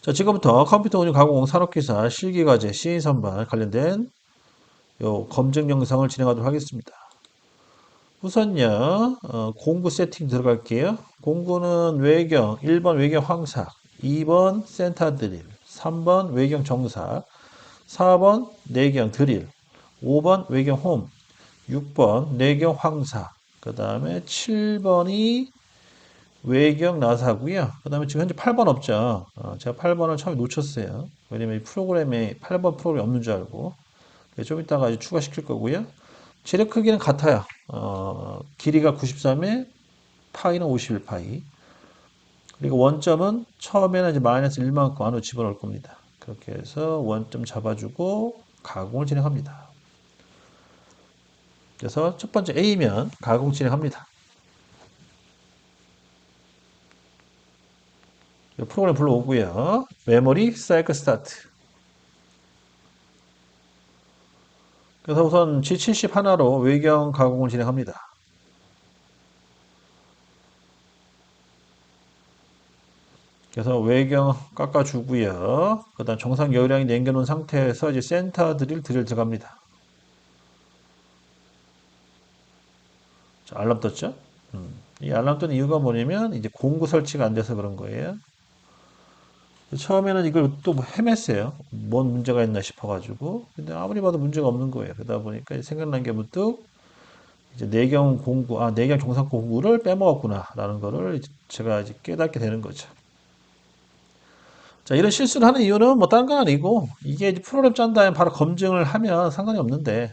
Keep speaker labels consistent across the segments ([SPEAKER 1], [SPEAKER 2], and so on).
[SPEAKER 1] 자, 지금부터 컴퓨터 운영 가공 산업기사 실기과제 시인선반 관련된 요 검증 영상을 진행하도록 하겠습니다. 우선요, 공구 세팅 들어갈게요. 공구는 외경, 1번 외경 황삭, 2번 센터 드릴, 3번 외경 정삭, 4번 내경 드릴, 5번 외경 홈, 6번 내경 황삭, 그 다음에 7번이 외경 나사고요. 그 다음에 지금 현재 8번 없죠. 제가 8번을 처음에 놓쳤어요. 왜냐면 이 프로그램에 8번 프로그램이 없는 줄 알고. 좀 이따가 이제 추가시킬 거고요. 재료 크기는 같아요. 길이가 93에 파이는 51파이. 그리고 원점은 처음에는 이제 마이너스 1만큼 안으로 집어넣을 겁니다. 그렇게 해서 원점 잡아주고 가공을 진행합니다. 그래서 첫 번째 A면 가공 진행합니다. 프로그램 불러오고요. 메모리 사이클 스타트. 그래서 우선 G70 하나로 외경 가공을 진행합니다. 그래서 외경 깎아주고요. 그 다음 정상 여유량이 남겨놓은 상태에서 이제 센터 드릴 들어갑니다. 자, 알람 떴죠? 이 알람 뜬 이유가 뭐냐면 이제 공구 설치가 안 돼서 그런 거예요. 처음에는 이걸 또 헤맸어요. 뭔 문제가 있나 싶어가지고. 근데 아무리 봐도 문제가 없는 거예요. 그러다 보니까 생각난 게 문득 이제 내경 공구, 내경 정상 공구를 빼먹었구나라는 거를 제가 이제 깨닫게 되는 거죠. 자, 이런 실수를 하는 이유는 뭐 다른 건 아니고 이게 이제 프로그램 짠 다음에 바로 검증을 하면 상관이 없는데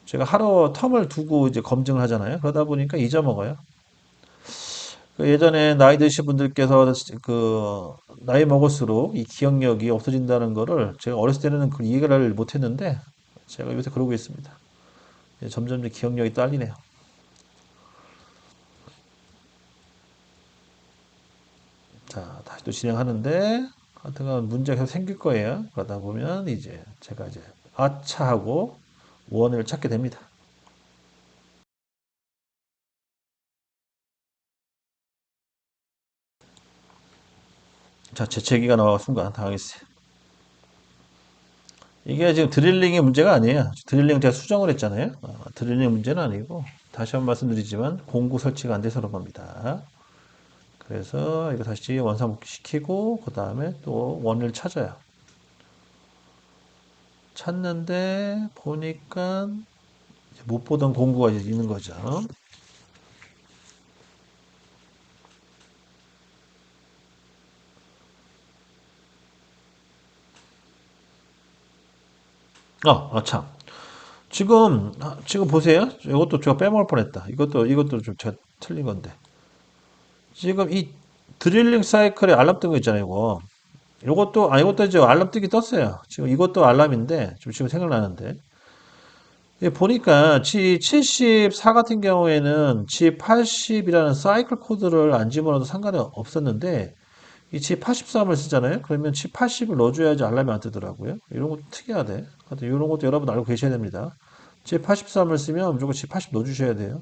[SPEAKER 1] 제가 하루 텀을 두고 이제 검증을 하잖아요. 그러다 보니까 잊어먹어요. 그 예전에 나이 드신 분들께서 그 나이 먹을수록 이 기억력이 없어진다는 거를 제가 어렸을 때는 그 이해를 못했는데 제가 요새 그러고 있습니다. 점점 기억력이 딸리네요. 자, 다시 또 진행하는데 하여튼간 문제가 계속 생길 거예요. 그러다 보면 이제 제가 이제 아차 하고 원을 찾게 됩니다. 자, 재채기가 나와 순간 당했어요. 이게 지금 드릴링의 문제가 아니에요. 드릴링 제가 수정을 했잖아요. 드릴링 문제는 아니고 다시 한번 말씀드리지만 공구 설치가 안 돼서 그런 겁니다. 그래서 이거 다시 원상복귀 시키고 그 다음에 또 원을 찾아요. 찾는데 보니까 못 보던 공구가 이제 있는 거죠. 참. 지금 보세요. 이것도 제가 빼먹을 뻔했다. 이것도 좀 제가 틀린 건데. 지금 이 드릴링 사이클에 알람 뜬 거 있잖아요, 이거. 이것도 이제 알람 뜨기 떴어요. 지금 이것도 알람인데, 지금 생각나는데. 예, 보니까 G74 같은 경우에는 G80이라는 사이클 코드를 안 집어넣어도 상관이 없었는데, 이 G83을 쓰잖아요? 그러면 G80을 넣어줘야지 알람이 안 뜨더라고요. 이런 것도 특이하대. 하여튼 이런 것도 여러분 알고 계셔야 됩니다. G83을 쓰면 무조건 G80 넣어주셔야 돼요.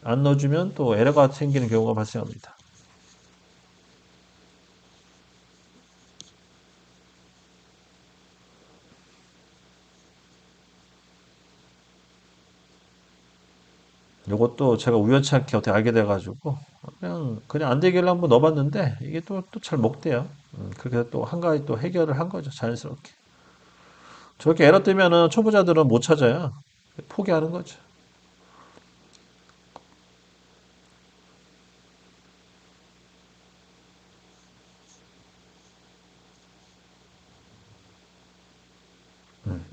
[SPEAKER 1] 안 넣어주면 또 에러가 생기는 경우가 발생합니다. 이것도 제가 우연치 않게 어떻게 알게 돼가지고 그냥 안 되길래 한번 넣어봤는데 이게 또 잘 먹대요. 그렇게 해서 또 한 가지 또 해결을 한 거죠. 자연스럽게. 저렇게 에러 뜨면은 초보자들은 못 찾아요. 포기하는 거죠.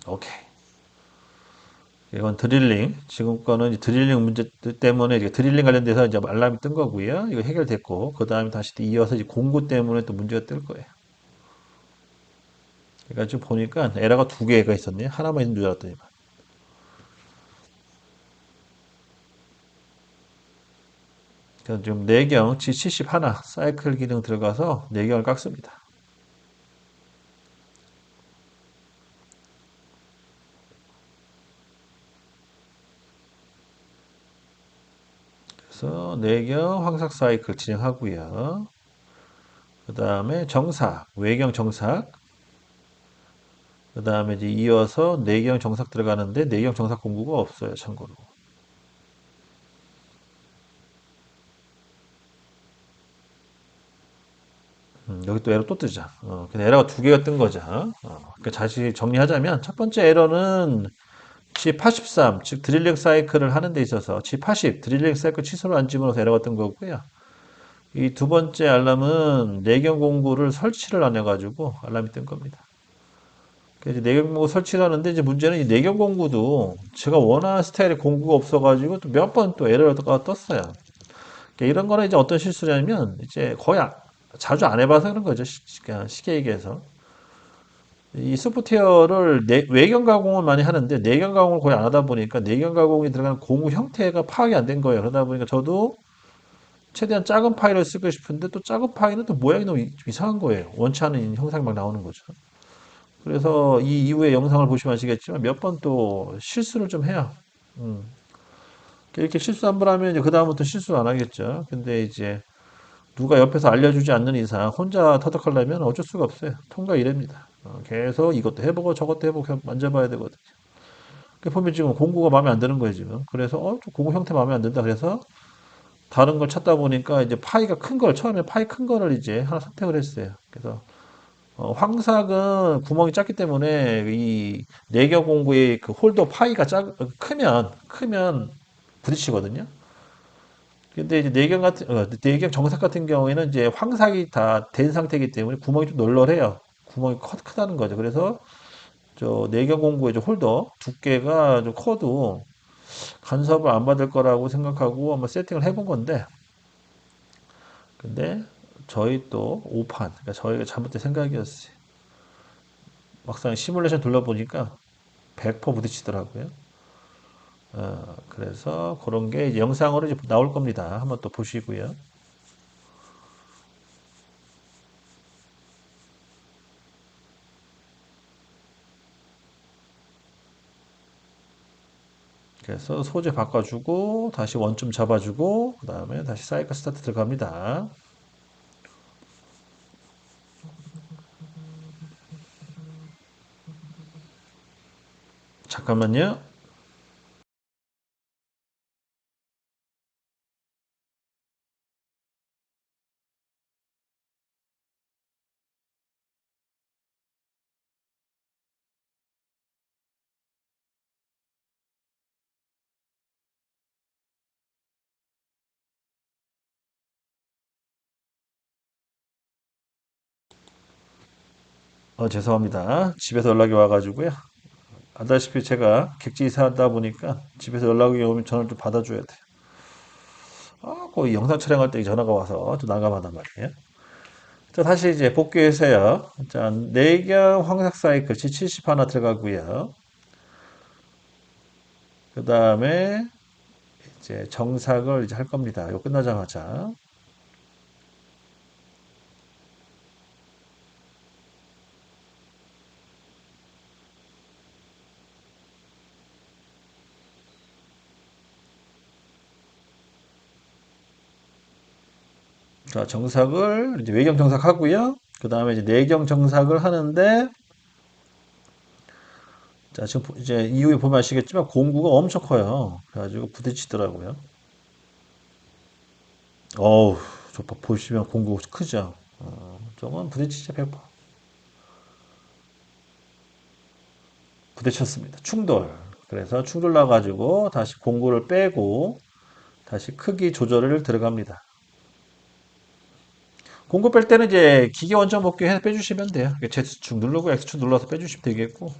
[SPEAKER 1] 오케이. 이건 드릴링. 지금 거는 이제 드릴링 문제 때문에 이제 드릴링 관련돼서 이제 알람이 뜬 거고요. 이거 해결됐고, 그 다음에 다시 또 이어서 이제 공구 때문에 또 문제가 뜰 거예요. 그러니까 지금 보니까 에러가 두 개가 있었네요. 하나만 있는 줄 알았더니. 그래서 지금 내경 G70 하나 사이클 기능 들어가서 내경을 깎습니다. 그래서 내경 황삭 사이클 진행하고요. 그 다음에 정삭, 외경 정삭, 그 다음에 이제 이어서 내경 정삭 들어가는데 내경 정삭 공구가 없어요, 참고로. 여기 또 에러 또 뜨자. 그냥 에러가 두 개가 뜬 거죠. 그러니까 다시 정리하자면 첫 번째 에러는 G83, 즉 드릴링 사이클을 하는 데 있어서 G80, 드릴링 사이클 취소를 안 집어넣어서 에러가 뜬 거고요. 이 두 번째 알람은 내경 공구를 설치를 안 해가지고 알람이 뜬 겁니다. 그래서 이제 내경 공구 설치를 하는데 이제 문제는 이 내경 공구도 제가 원하는 스타일의 공구가 없어가지고 또 몇 번 또 에러가 떴어요. 그러니까 이런 거는 이제 어떤 실수냐면 이제 거의 자주 안 해봐서 그런 거죠. 그냥 쉽게 얘기해서. 이 소프트웨어를 외경 가공을 많이 하는데 내경 가공을 거의 안 하다 보니까 내경 가공이 들어가는 공구 형태가 파악이 안 된 거예요. 그러다 보니까 저도 최대한 작은 파일을 쓰고 싶은데 또 작은 파일은 또 모양이 너무 이상한 거예요. 원치 않은 형상이 막 나오는 거죠. 그래서 이 이후에 영상을 보시면 아시겠지만 몇 번 또 실수를 좀 해요. 음. 이렇게 실수 한 번 하면 이제 그다음부터 실수 안 하겠죠. 근데 이제 누가 옆에서 알려주지 않는 이상 혼자 터득하려면 어쩔 수가 없어요. 통과 이래입니다. 계속 이것도 해보고 저것도 해보고 계속 만져봐야 되거든요. 그 보면 지금 공구가 마음에 안 드는 거예요, 지금. 그래서 좀 공구 형태 마음에 안 든다. 그래서 다른 걸 찾다 보니까 이제 파이가 큰 걸, 처음에 파이 큰 거를 이제 하나 선택을 했어요. 그래서 황삭은 구멍이 작기 때문에 이 내겨 공구의 그 홀더 파이가 크면 부딪히거든요. 근데 이제 내경 정삭 같은 경우에는 이제 황삭이 다 된 상태이기 때문에 구멍이 좀 널널해요. 구멍이 크다는 거죠. 그래서 저 내경 공구의 저 홀더 두께가 좀 커도 간섭을 안 받을 거라고 생각하고 한번 세팅을 해본 건데, 근데 저희 또 오판, 그러니까 저희가 잘못된 생각이었어요. 막상 시뮬레이션 돌려보니까 100% 부딪히더라고요. 그래서 그런 게 이제 영상으로 이제 나올 겁니다. 한번 또 보시고요. 그래서 소재 바꿔주고 다시 원점 잡아주고 그 다음에 다시 사이클 스타트 들어갑니다. 잠깐만요. 죄송합니다. 집에서 연락이 와가지고요. 아다시피 제가 객지 이사하다 보니까 집에서 연락이 오면 전화를 좀 받아줘야 돼요. 거의 영상 촬영할 때 전화가 와서 좀 난감하단 말이에요. 자, 다시 이제 복귀해서요. 자, 내경 황색 사이클 G70 하나 들어가고요. 그 다음에 이제 정삭을 이제 할 겁니다. 이거 끝나자마자. 자, 정삭을 이제 외경 정삭하고요. 그 다음에 이제 내경 정삭을 하는데, 자, 지금 이제 이후에 보면 아시겠지만 공구가 엄청 커요. 그래가지고 부딪히더라고요. 어우, 보시면 공구 크죠? 저건 부딪히죠, 100%. 부딪혔습니다. 충돌. 그래서 충돌 나가지고 다시 공구를 빼고 다시 크기 조절을 들어갑니다. 공구 뺄 때는 이제 기계 원점 복귀해서 빼주시면 돼요. Z축 누르고 X축 눌러서 빼주시면 되겠고.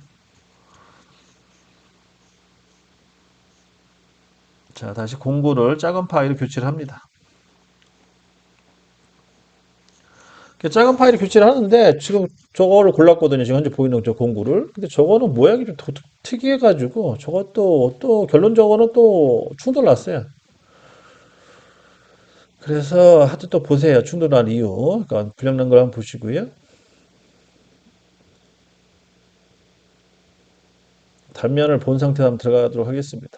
[SPEAKER 1] 자, 다시 공구를 작은 파이로 교체를 합니다. 작은 파일을 교체를 하는데 지금 저거를 골랐거든요. 지금 현재 보이는 저 공구를. 근데 저거는 모양이 좀 특이해가지고 저것도 또 결론적으로는 또 충돌 났어요. 그래서 하여튼 또 보세요. 충돌난 이유. 그러니까 불량난 걸 한번 보시고요. 단면을 본 상태로 한번 들어가도록 하겠습니다.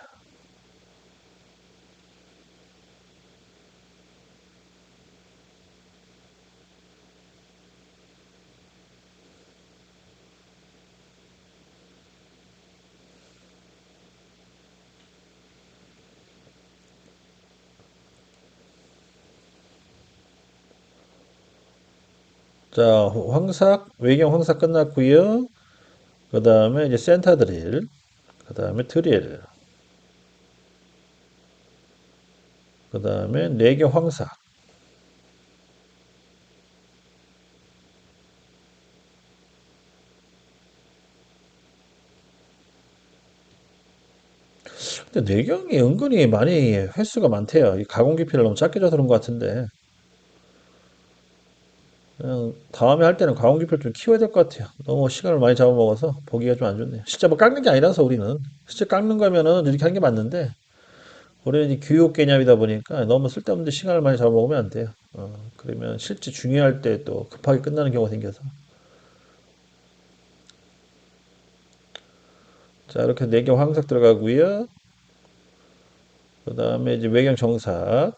[SPEAKER 1] 자, 황삭, 외경 황삭 끝났고요. 그 다음에 이제 센터 드릴, 그 다음에 드릴, 그 다음에 내경 황삭. 근데 내경이 은근히 많이 횟수가 많대요. 이 가공 깊이를 너무 작게 줘서 그런 것 같은데. 그냥 다음에 할 때는 가공 깊이를 좀 키워야 될 것 같아요. 너무 시간을 많이 잡아먹어서 보기가 좀 안 좋네요. 진짜 뭐 깎는 게 아니라서 우리는. 실제 깎는 거면은 이렇게 하는 게 맞는데, 우리는 이 교육 개념이다 보니까 너무 쓸데없는 시간을 많이 잡아먹으면 안 돼요. 그러면 실제 중요할 때 또 급하게 끝나는 경우가 생겨서. 자, 이렇게 내경 황색 들어가고요. 그 다음에 이제 외경 정삭.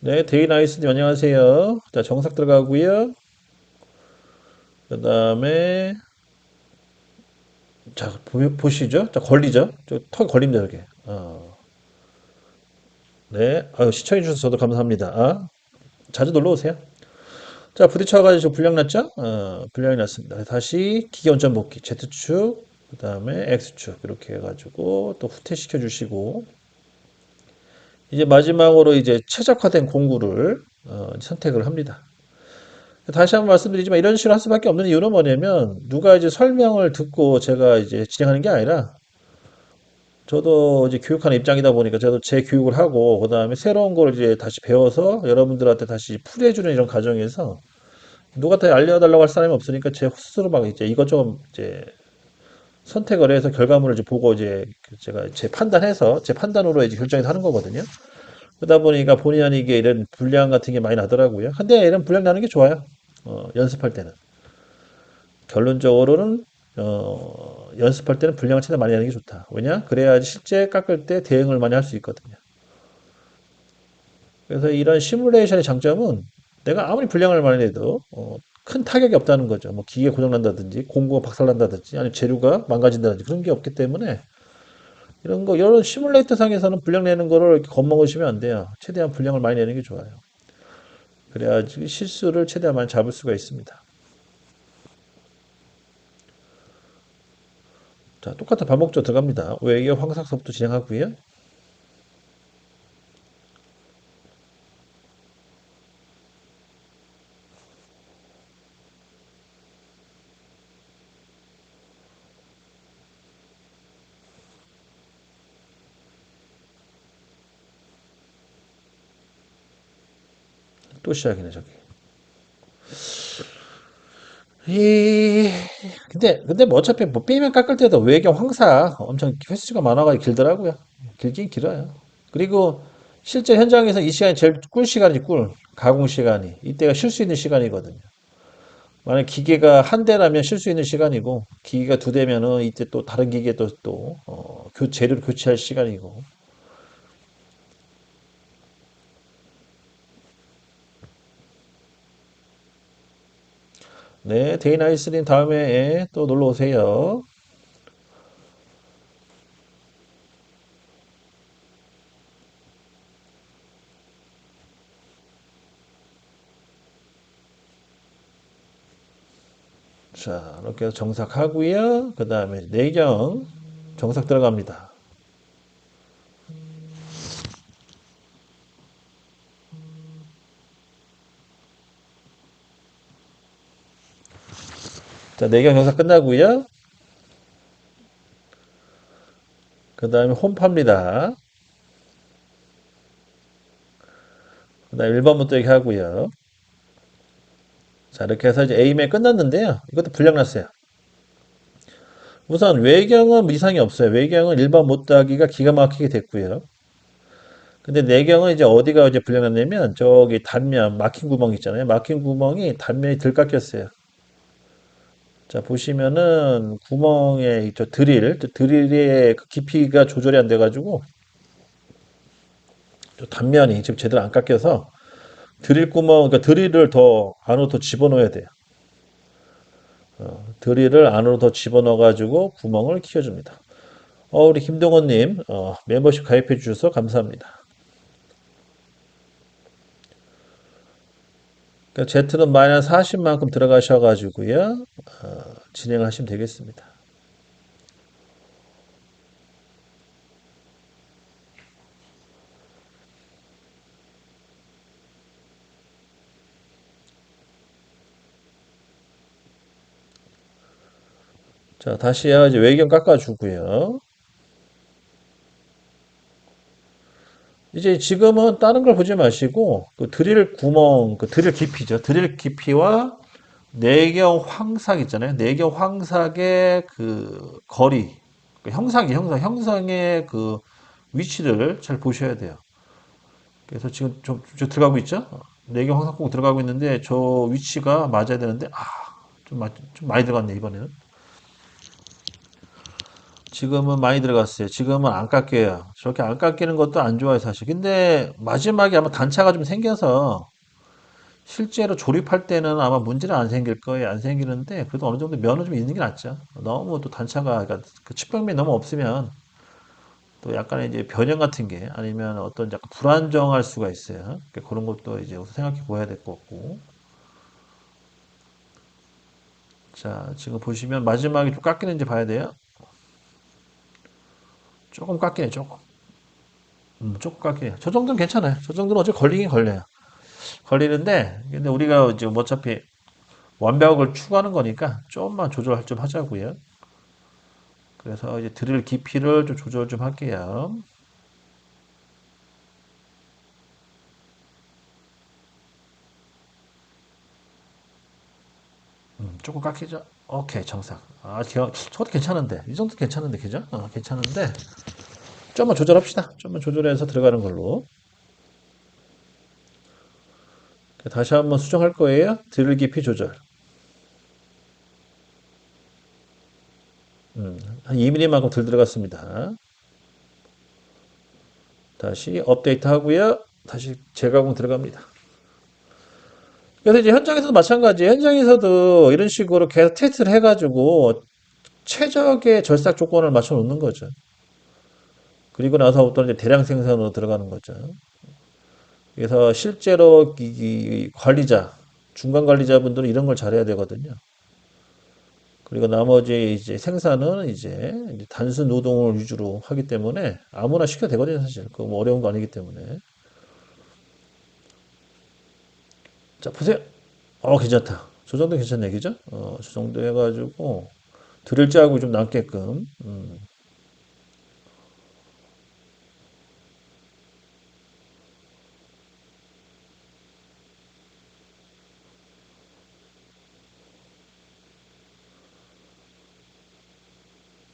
[SPEAKER 1] 네, 데이 나이스님 안녕하세요. 자, 정삭 들어가고요. 그 다음에 자, 보시죠. 자, 걸리죠? 턱 걸립니다, 이렇게. 네. 아유, 시청해주셔서 저도 감사합니다. 자주 놀러 오세요. 자, 부딪혀가지고 불량 났죠? 불량이 났습니다. 다시 기계 원점 복귀. Z축, 그 다음에 X축. 이렇게 해가지고 또 후퇴시켜 주시고. 이제 마지막으로 이제 최적화된 공구를 선택을 합니다. 다시 한번 말씀드리지만 이런 식으로 할 수밖에 없는 이유는 뭐냐면 누가 이제 설명을 듣고 제가 이제 진행하는 게 아니라 저도 이제 교육하는 입장이다 보니까 저도 제 교육을 하고 그다음에 새로운 걸 이제 다시 배워서 여러분들한테 다시 풀이해주는 이런 과정에서 누가 다 알려달라고 할 사람이 없으니까 제 스스로 막 이제 이것저것 이제 선택을 해서 결과물을 이제 보고 이제 제가 제 판단해서 제 판단으로 이제 결정해서 하는 거거든요. 그러다 보니까 본의 아니게 이런 불량 같은 게 많이 나더라고요. 근데 이런 불량 나는 게 좋아요. 연습할 때는. 결론적으로는 연습할 때는 분량을 최대한 많이 하는 게 좋다. 왜냐? 그래야지 실제 깎을 때 대응을 많이 할 수 있거든요. 그래서 이런 시뮬레이션의 장점은 내가 아무리 분량을 많이 내도 큰 타격이 없다는 거죠. 뭐 기계 고장 난다든지 공구가 박살난다든지 아니면 재료가 망가진다든지 그런 게 없기 때문에 이런 거 여러 시뮬레이터 상에서는 분량 내는 거를 이렇게 겁먹으시면 안 돼요. 최대한 분량을 많이 내는 게 좋아요. 그래야지 실수를 최대한 많이 잡을 수가 있습니다. 자, 똑같은 반복조 들어갑니다. 외계 황삭서부터 진행하고요. 또 시작이네, 저기. 이, 근데 뭐 어차피 뭐 삐면 깎을 때도 외경 황사 엄청 횟수가 많아가지고 길더라고요. 길긴 길어요. 그리고 실제 현장에서 이 시간이 제일 꿀 시간이 꿀. 가공 시간이. 이때가 쉴 수 있는 시간이거든요. 만약 기계가 한 대라면 쉴 수 있는 시간이고, 기계가 두 대면은 이때 또 다른 기계 재료를 교체할 시간이고. 네, 데이나이스님 다음에 또 놀러 오세요. 자, 이렇게 해서 정삭하고요. 그 다음에 내경 정삭 들어갑니다. 자, 내경 정삭 끝나고요. 그 다음에 홈파입니다. 그 다음에 1번부터 이렇게 하고요. 자, 이렇게 해서 이제 A맨 끝났는데요. 이것도 불량 났어요. 우선 외경은 이상이 없어요. 외경은 1번 못따기가 기가 막히게 됐고요. 근데 내경은 이제 어디가 이제 불량 났냐면 저기 단면 막힌 구멍 있잖아요. 막힌 구멍이 단면이 덜 깎였어요. 자, 보시면은 구멍에 저 드릴의 그 깊이가 조절이 안 돼가지고 저 단면이 지금 제대로 안 깎여서 드릴 구멍, 그러니까 드릴을 더 안으로 더 집어넣어야 돼요. 드릴을 안으로 더 집어넣어가지고 구멍을 키워줍니다. 우리 김동원님, 멤버십 가입해 주셔서 감사합니다. 그러니까 Z는 마이너스 40만큼 들어가셔가지고요. 진행하시면 되겠습니다. 자, 다시요. 이제 외경 깎아주고요. 이제 지금은 다른 걸 보지 마시고 그 드릴 구멍, 그 드릴 깊이죠. 드릴 깊이와 내경 황삭 있잖아요. 내경 황삭의 그 거리, 그 형상의 그 위치를 잘 보셔야 돼요. 그래서 지금 좀 들어가고 있죠? 내경 황삭공 들어가고 있는데 저 위치가 맞아야 되는데 좀 많이 들어갔네 이번에는. 지금은 많이 들어갔어요. 지금은 안 깎여요. 저렇게 안 깎이는 것도 안 좋아요, 사실. 근데 마지막에 아마 단차가 좀 생겨서 실제로 조립할 때는 아마 문제는 안 생길 거예요. 안 생기는데 그래도 어느 정도 면은 좀 있는 게 낫죠. 너무 또 단차가 그러니까 그 측벽면이 너무 없으면 또 약간의 이제 변형 같은 게 아니면 어떤 약간 불안정할 수가 있어요. 그러니까 그런 것도 이제 우선 생각해 보아야 될 것 같고. 자, 지금 보시면 마지막에 좀 깎이는지 봐야 돼요. 조금 깎이네, 조금. 조금 깎이네요. 저 정도는 괜찮아요. 저 정도는 어차피 걸리긴 걸려요. 걸리는데, 근데 우리가 지금 어차피 완벽을 추구하는 거니까 조금만 조절 좀 하자고요. 그래서 이제 드릴 깊이를 좀 조절 좀 할게요. 조금 깎이죠? 오케이, 정상. 저것도 괜찮은데. 이 정도 괜찮은데, 그죠? 괜찮은데. 좀만 조절합시다. 좀만 조절해서 들어가는 걸로. 다시 한번 수정할 거예요. 드릴 깊이 조절. 한 2mm만큼 덜 들어갔습니다. 다시 업데이트 하고요. 다시 재가공 들어갑니다. 그래서 이제 현장에서도 마찬가지예요. 현장에서도 이런 식으로 계속 테스트를 해가지고 최적의 절삭 조건을 맞춰 놓는 거죠. 그리고 나서부터 이제 대량 생산으로 들어가는 거죠. 그래서 실제로 이 관리자, 중간 관리자분들은 이런 걸 잘해야 되거든요. 그리고 나머지 이제 생산은 이제 단순 노동을 위주로 하기 때문에 아무나 시켜도 되거든요, 사실. 그거 뭐 어려운 거 아니기 때문에. 자, 보세요. 괜찮다. 저 정도 괜찮네, 그죠? 저 정도 해가지고 드릴 자국이 좀 남게끔.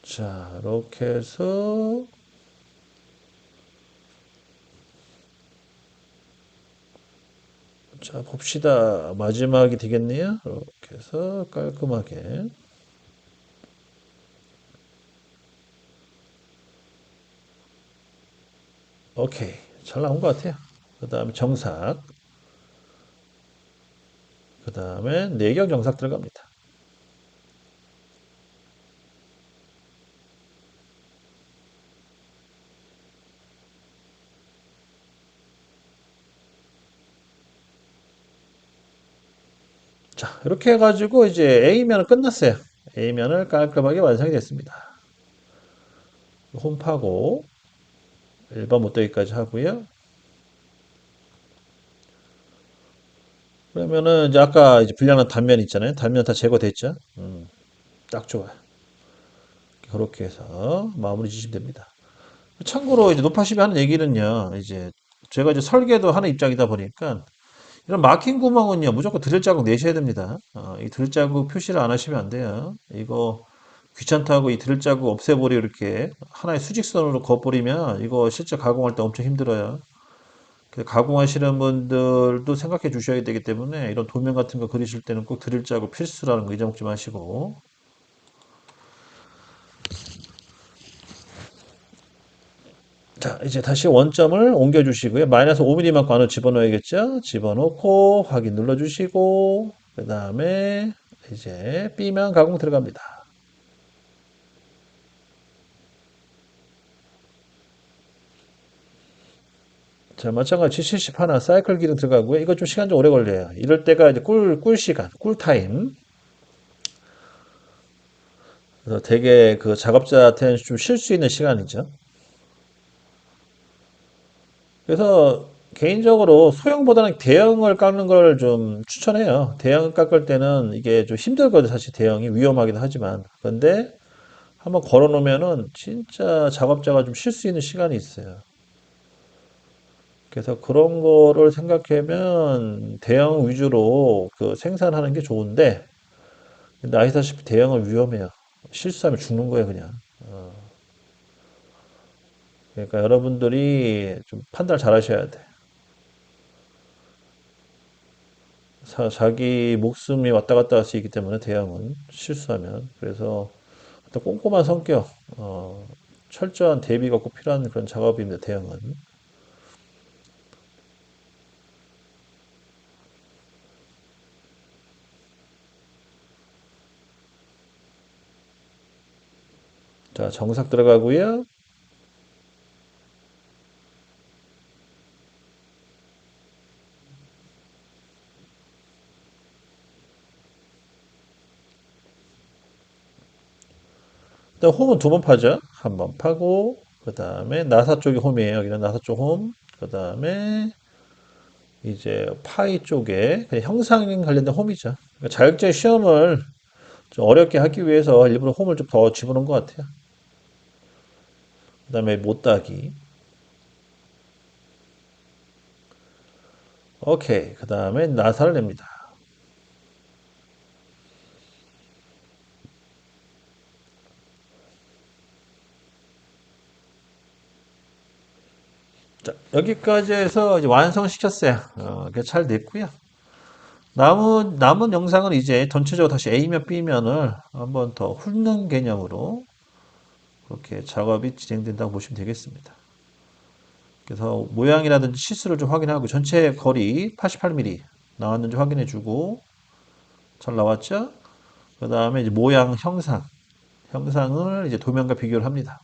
[SPEAKER 1] 자, 이렇게 해서 자, 봅시다. 마지막이 되겠네요. 이렇게 해서 깔끔하게. 오케이. 잘 나온 것 같아요. 그 다음에 정삭. 그 다음에 내경 정삭 들어갑니다. 자, 이렇게 해가지고 이제 A면은 끝났어요. A면을 깔끔하게 완성이 됐습니다. 홈파고 1번 못되기까지 하고요. 그러면은 이제 아까 이제 불량한 단면 있잖아요. 단면 다 제거됐죠? 딱 좋아요. 그렇게 해서 마무리 지시면 됩니다. 참고로 이제 높아심이 하는 얘기는요. 이제 제가 이제 설계도 하는 입장이다 보니까 이런 마킹 구멍은요. 무조건 드릴 자국 내셔야 됩니다. 이 드릴 자국 표시를 안 하시면 안 돼요. 이거 귀찮다고 이 드릴 자국 없애버리고 이렇게 하나의 수직선으로 그어버리면 이거 실제 가공할 때 엄청 힘들어요. 그래서 가공하시는 분들도 생각해 주셔야 되기 때문에 이런 도면 같은 거 그리실 때는 꼭 드릴 자국 필수라는 거 잊어먹지 마시고. 자, 이제 다시 원점을 옮겨주시고요. 마이너스 5mm만큼 안으로 집어넣어야겠죠? 집어넣고 확인 눌러주시고 그 다음에 이제 B면 가공 들어갑니다. 자, 마찬가지 G70 하나 사이클 기능 들어가고요. 이거 좀 시간 좀 오래 걸려요. 이럴 때가 이제 꿀 시간, 꿀 타임. 그래서 되게 그 작업자한테는 좀 쉴 수 있는 시간이죠. 그래서 개인적으로 소형보다는 대형을 깎는 걸 좀 추천해요. 대형 깎을 때는 이게 좀 힘들거든, 사실 대형이 위험하긴 하지만. 그런데 한번 걸어 놓으면은 진짜 작업자가 좀 쉴 수 있는 시간이 있어요. 그래서 그런 거를 생각하면 대형 위주로 그 생산하는 게 좋은데, 근데 아시다시피 대형은 위험해요. 실수하면 죽는 거예요, 그냥. 그러니까 여러분들이 좀 판단을 잘 하셔야 돼. 자기 목숨이 왔다 갔다 할 수 있기 때문에 대형은 실수하면. 그래서 어떤 꼼꼼한 성격, 철저한 대비가 꼭 필요한 그런 작업입니다, 대형은. 자, 정삭 들어가고요. 일단 홈은 두 번 파죠. 한 번 파고, 그 다음에 나사 쪽이 홈이에요. 여기는 나사 쪽 홈. 그 다음에 이제 파이 쪽에 그냥 형상 관련된 홈이죠. 그러니까 자격증 시험을 좀 어렵게 하기 위해서 일부러 홈을 좀 더 집어넣은 것 같아요. 그 다음에 못따기. 오케이. 그 다음에 나사를 냅니다. 자, 여기까지 해서 이제 완성시켰어요. 이게 잘 됐고요. 남은 영상은 이제 전체적으로 다시 A면 B면을 한번 더 훑는 개념으로 그렇게 작업이 진행된다고 보시면 되겠습니다. 그래서 모양이라든지 치수를 좀 확인하고 전체 거리 88mm 나왔는지 확인해 주고 잘 나왔죠? 그 다음에 이제 모양 형상을 이제 도면과 비교를 합니다.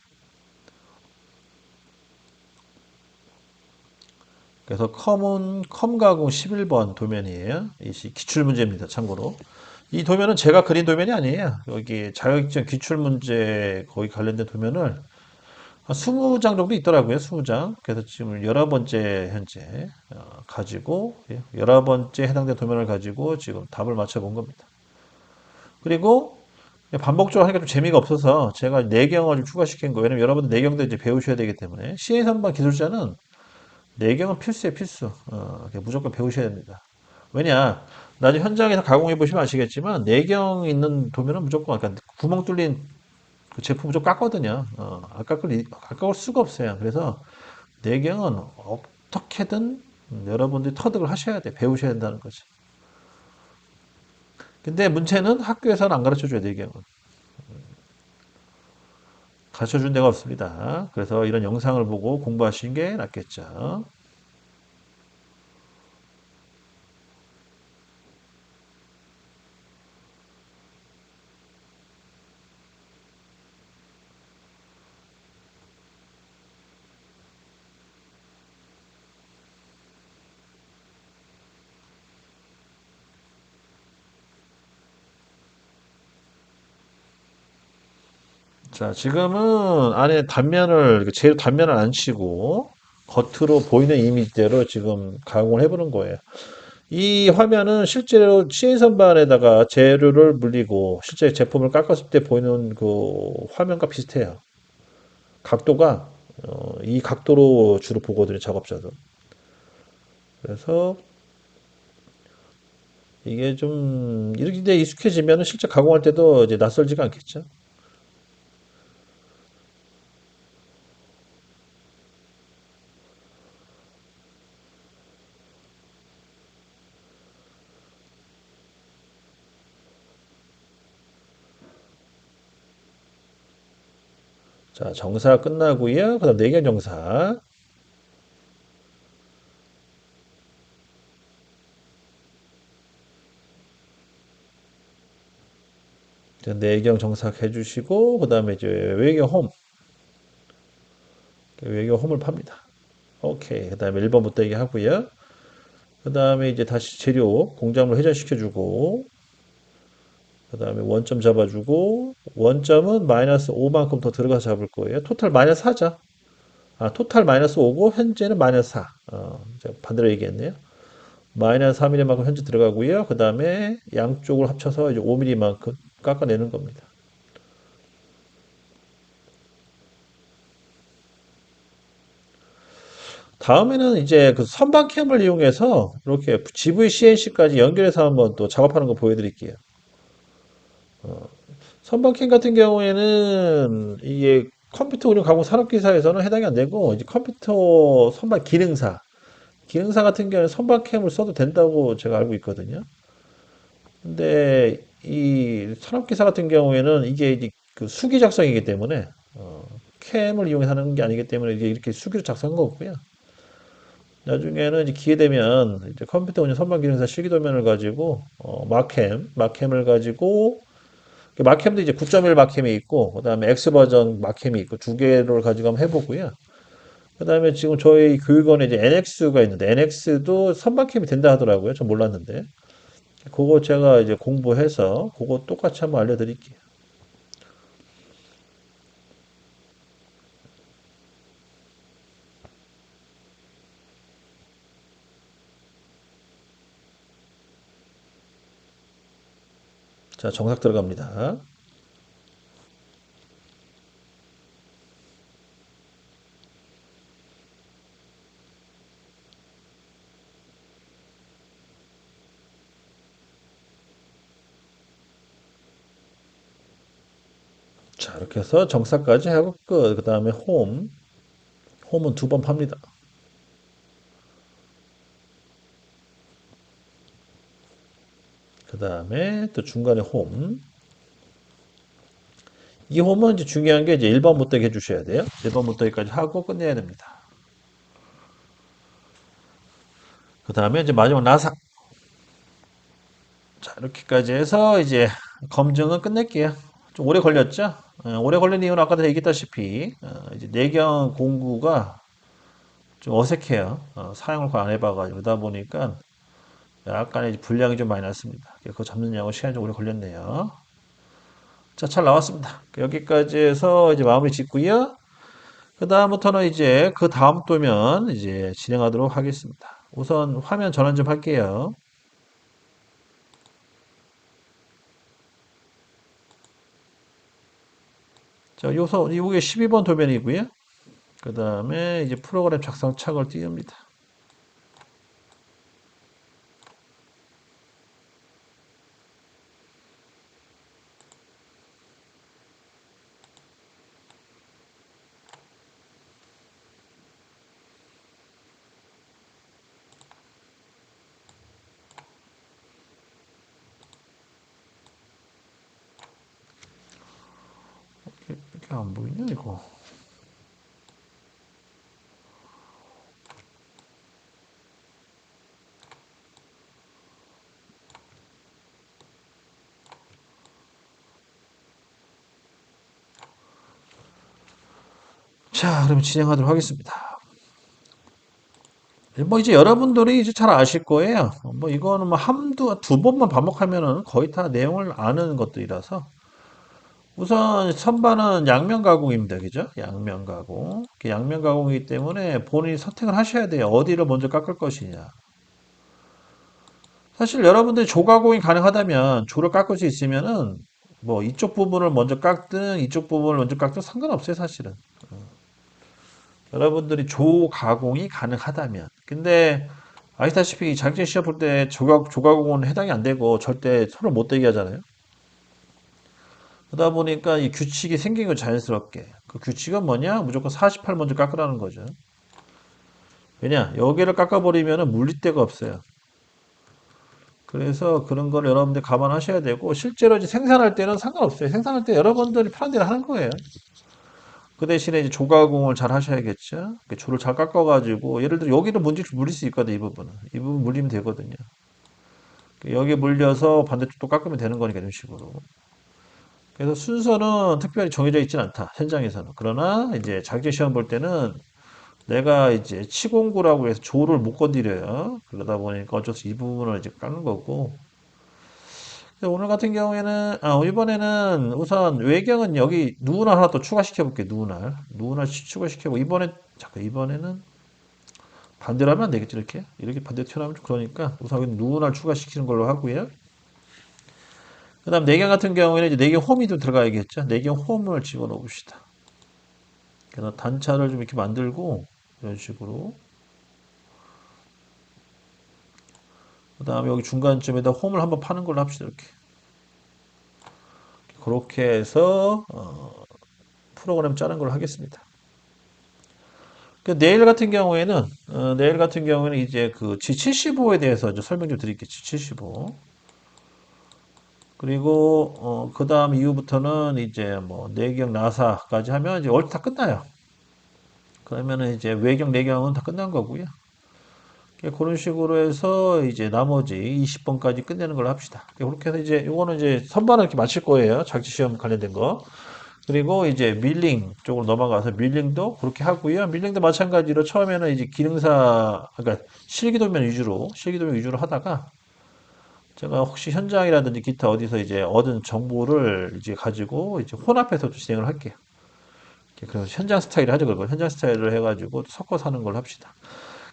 [SPEAKER 1] 그래서 컴 가공 11번 도면이에요. 이 기출 문제입니다. 참고로. 이 도면은 제가 그린 도면이 아니에요. 여기 자격증 기출 문제 거의 관련된 도면을 한 20장 정도 있더라고요. 20장. 그래서 지금 11번째 현재 가지고 11번째 해당된 도면을 가지고 지금 답을 맞춰 본 겁니다. 그리고 반복적으로 하니까 좀 재미가 없어서 제가 내경을 좀 추가시킨 거예요. 왜냐면 여러분들 내경도 이제 배우셔야 되기 때문에 CA3반 기술자는 내경은 필수예요, 필수. 무조건 배우셔야 됩니다. 왜냐, 나중에 현장에서 가공해 보시면 아시겠지만 내경 있는 도면은 무조건 그러니까 구멍 뚫린 그 제품 무조건 깎거든요. 안 깎을 수가 없어요. 그래서 내경은 어떻게든 여러분들이 터득을 하셔야 돼. 배우셔야 된다는 거지. 근데 문제는 학교에서는 안 가르쳐 줘요, 내경은. 가르쳐 준 데가 없습니다. 그래서 이런 영상을 보고 공부하시는 게 낫겠죠. 자, 지금은 안에 단면을, 재료 단면을 안 치고 겉으로 보이는 이미지대로 지금 가공을 해보는 거예요. 이 화면은 실제로 시인선반에다가 재료를 물리고 실제 제품을 깎았을 때 보이는 그 화면과 비슷해요. 각도가 이 각도로 주로 보거든요, 작업자도. 그래서 이게 좀 이렇게 이제 익숙해지면 실제 가공할 때도 이제 낯설지가 않겠죠. 자, 정사 끝나고요. 그다음 내견 정사. 내경 정삭 해주시고 그다음에 이제 외경 홈을 팝니다. 오케이. 그 다음에 1번부터 얘기하고요. 그 다음에 이제 다시 재료 공작물 회전시켜주고, 그 다음에 원점 잡아주고, 원점은 마이너스 5만큼 더 들어가서 잡을 거예요. 토탈 마이너스 4죠. 아, 토탈 마이너스 5고, 현재는 마이너스 4. 제가 반대로 얘기했네요. 마이너스 3mm만큼 현재 들어가고요. 그 다음에 양쪽을 합쳐서 이제 5mm만큼 깎아내는 겁니다. 다음에는 이제 그 선반캠을 이용해서 이렇게 GVCNC까지 연결해서 한번 또 작업하는 거 보여드릴게요. 선반캠 같은 경우에는 이게 컴퓨터 운영 가공 산업기사에서는 해당이 안 되고 이제 컴퓨터 선반 기능사 같은 경우는 선반캠을 써도 된다고 제가 알고 있거든요. 근데 이 산업기사 같은 경우에는 이게 이제 그 수기 작성이기 때문에 캠을 이용해서 하는 게 아니기 때문에 이제 이렇게 수기로 작성한 거고요. 나중에는 이제 기회 되면 이제 컴퓨터 운영 선반 기능사 실기도면을 가지고 마캠을 가지고 마캠도 이제 9.1 마캠이 있고 그다음에 X 버전 마캠이 있고 두 개를 가지고 한번 해보고요. 그다음에 지금 저희 교육원에 이제 NX가 있는데 NX도 선반캠이 된다 하더라고요. 전 몰랐는데 그거 제가 이제 공부해서 그거 똑같이 한번 알려드릴게요. 자, 정삭 들어갑니다. 자, 이렇게 해서 정삭까지 하고 끝. 그 다음에 홈은 두 번 팝니다. 그 다음에 또 중간에 홈. 이 홈은 이제 중요한 게 이제 1번부터 해주셔야 돼요. 1번부터 여기까지 하고 끝내야 됩니다. 그 다음에 이제 마지막 나사. 자, 이렇게까지 해서 이제 검증은 끝낼게요. 좀 오래 걸렸죠? 오래 걸린 이유는 아까도 얘기했다시피, 이제 내경 공구가 좀 어색해요. 사용을 거의 안 해봐가지고. 그러다 보니까 약간의 이제 분량이 좀 많이 났습니다. 그거 잡느냐고 시간이 좀 오래 걸렸네요. 자, 잘 나왔습니다. 여기까지 해서 이제 마무리 짓고요. 그 다음부터는 이제 그 다음 도면 이제 진행하도록 하겠습니다. 우선 화면 전환 좀 할게요. 자, 요게 12번 도면이고요. 그 다음에 이제 프로그램 작성 창을 띄웁니다. 이렇게 안 보이냐, 이거. 자, 그럼 진행하도록 하겠습니다. 뭐 이제 여러분들이 이제 잘 아실 거예요. 뭐 이거는 뭐 두 번만 반복하면은 거의 다 내용을 아는 것들이라서 우선 선반은 양면 가공입니다. 그죠? 양면 가공. 양면 가공이기 때문에 본인이 선택을 하셔야 돼요. 어디를 먼저 깎을 것이냐. 사실 여러분들이 조가공이 가능하다면 조를 깎을 수 있으면은 뭐 이쪽 부분을 먼저 깎든 이쪽 부분을 먼저 깎든 상관없어요, 사실은. 여러분들이 조가공이 가능하다면. 근데 아시다시피 자격증 시험 볼 때 조가공은 해당이 안 되고 절대 손을 못 대게 하잖아요. 그러다 보니까 이 규칙이 생긴 거 자연스럽게. 그 규칙은 뭐냐? 무조건 48 먼저 깎으라는 거죠. 왜냐? 여기를 깎아버리면 물릴 데가 없어요. 그래서 그런 걸 여러분들 감안하셔야 되고, 실제로 이제 생산할 때는 상관없어요. 생산할 때 여러분들이 편한 대로 하는 거예요. 그 대신에 이제 조가공을 잘 하셔야겠죠. 조를 잘 깎아가지고, 예를 들어 여기를 물릴 수 있거든요. 이 부분은. 이 부분 물리면 되거든요. 여기 물려서 반대쪽도 깎으면 되는 거니까 이런 식으로. 그래서 순서는 특별히 정해져 있지는 않다. 현장에서는. 그러나 이제 자격증 시험 볼 때는 내가 이제 치공구라고 해서 조를 못 건드려요. 그러다 보니까 어쩔 수 이 부분을 이제 까는 거고. 오늘 같은 경우에는, 이번에는 우선 외경은 여기 누날 하나 또 추가시켜 볼게요. 누날. 누날 추가시켜보고, 잠깐, 이번에는 반대로 하면 안 되겠지, 이렇게? 이렇게 반대로 튀어나오면 좀 그러니까, 우선 여기 누날 추가시키는 걸로 하고요. 그 다음 내경 같은 경우에는 이제 내경 홈이 좀 들어가야겠죠. 내경 홈을 집어넣어 봅시다. 그래서 단차를 좀 이렇게 만들고, 이런 식으로. 그 다음에 여기 중간쯤에다 홈을 한번 파는 걸로 합시다, 이렇게. 그렇게 해서, 프로그램 짜는 걸로 하겠습니다. 내일 같은 경우에는 이제 그 G75에 대해서 이제 설명 좀 드릴게요. G75. 그리고, 그 다음 이후부터는 이제 뭐, 내경, 나사까지 하면 이제 월드 다 끝나요. 그러면은 이제 외경, 내경은 다 끝난 거고요. 그런 식으로 해서 이제 나머지 20번까지 끝내는 걸로 합시다. 그렇게 해서 이제 요거는 이제 선반을 이렇게 마칠 거예요. 자격시험 관련된 거. 그리고 이제 밀링 쪽으로 넘어가서 밀링도 그렇게 하고요. 밀링도 마찬가지로 처음에는 이제 그러니까 실기도면 위주로 하다가 제가 혹시 현장이라든지 기타 어디서 이제 얻은 정보를 이제 가지고 이제 혼합해서 진행을 할게요. 그래서 현장 스타일을 하죠. 그거 현장 스타일을 해가지고 섞어서 하는 걸로 합시다.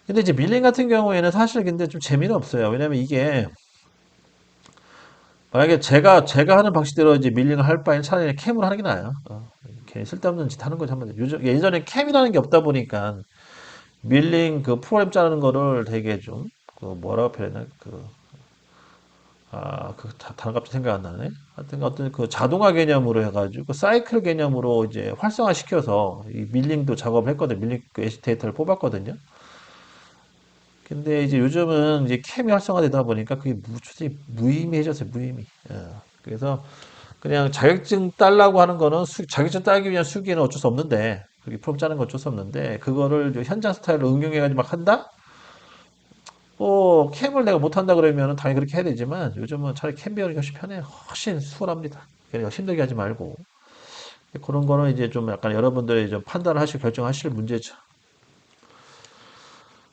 [SPEAKER 1] 근데 이제 밀링 같은 경우에는 사실 근데 좀 재미는 없어요. 왜냐면 이게 만약에 제가 하는 방식대로 이제 밀링을 할 바에는 차라리 캠으로 하는 게 나아요. 이렇게 쓸데없는 짓 하는 거지 하면 돼. 예전에 캠이라는 게 없다 보니까 밀링 그 프로그램 짜는 거를 되게 좀 그 뭐라고 표현해? 단어 갑자기 생각 안 나네. 하여튼 어떤 그 자동화 개념으로 해가지고 그 사이클 개념으로 이제 활성화시켜서 이 밀링도 작업을 했거든. 밀링 그 애시 데이터를 뽑았거든요. 근데 이제 요즘은 이제 캠이 활성화되다 보니까 그게 솔직히 무의미해졌어요. 무의미. 그래서 그냥 자격증 따려고 하는 거는 자격증 따기 위한 수기는 어쩔 수 없는데 그게 프롬 짜는 건 어쩔 수 없는데 그거를 현장 스타일로 응용해가지고 막 한다? 뭐 캠을 내가 못한다 그러면 당연히 그렇게 해야 되지만 요즘은 차라리 캠 배우는 게 훨씬 편해요. 훨씬 수월합니다. 그러니까 힘들게 하지 말고 그런 거는 이제 좀 약간 여러분들이 좀 판단을 하시고 결정하실 문제죠.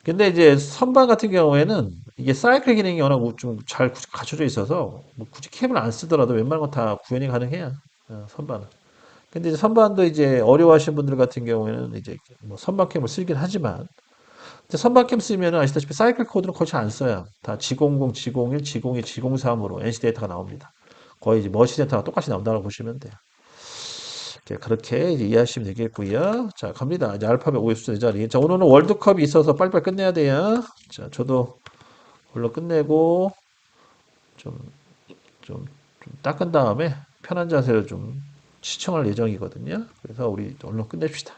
[SPEAKER 1] 근데 이제 선반 같은 경우에는 이게 사이클 기능이 워낙 좀 잘 갖춰져 있어서 뭐 굳이 캠을 안 쓰더라도 웬만한 건 다 구현이 가능해요. 선반은. 근데 이제 선반도 이제 어려워하시는 분들 같은 경우에는 이제 뭐 선반 캠을 쓰긴 하지만 이제 선반 캠 쓰면은 아시다시피 사이클 코드는 거의 안 써요. 다 G00, G01, G02, G03으로 NC 데이터가 나옵니다. 거의 이제 머시 데이터가 똑같이 나온다고 보시면 돼요. 그렇게 이제 이해하시면 되겠고요. 자, 갑니다. 이제 알파벳 5의 숫자 이 자리. 자, 오늘은 월드컵이 있어서 빨리빨리 끝내야 돼요. 자, 저도 얼른 끝내고 좀, 좀, 좀 닦은 다음에 편한 자세로 좀 시청할 예정이거든요. 그래서 우리 얼른 끝냅시다.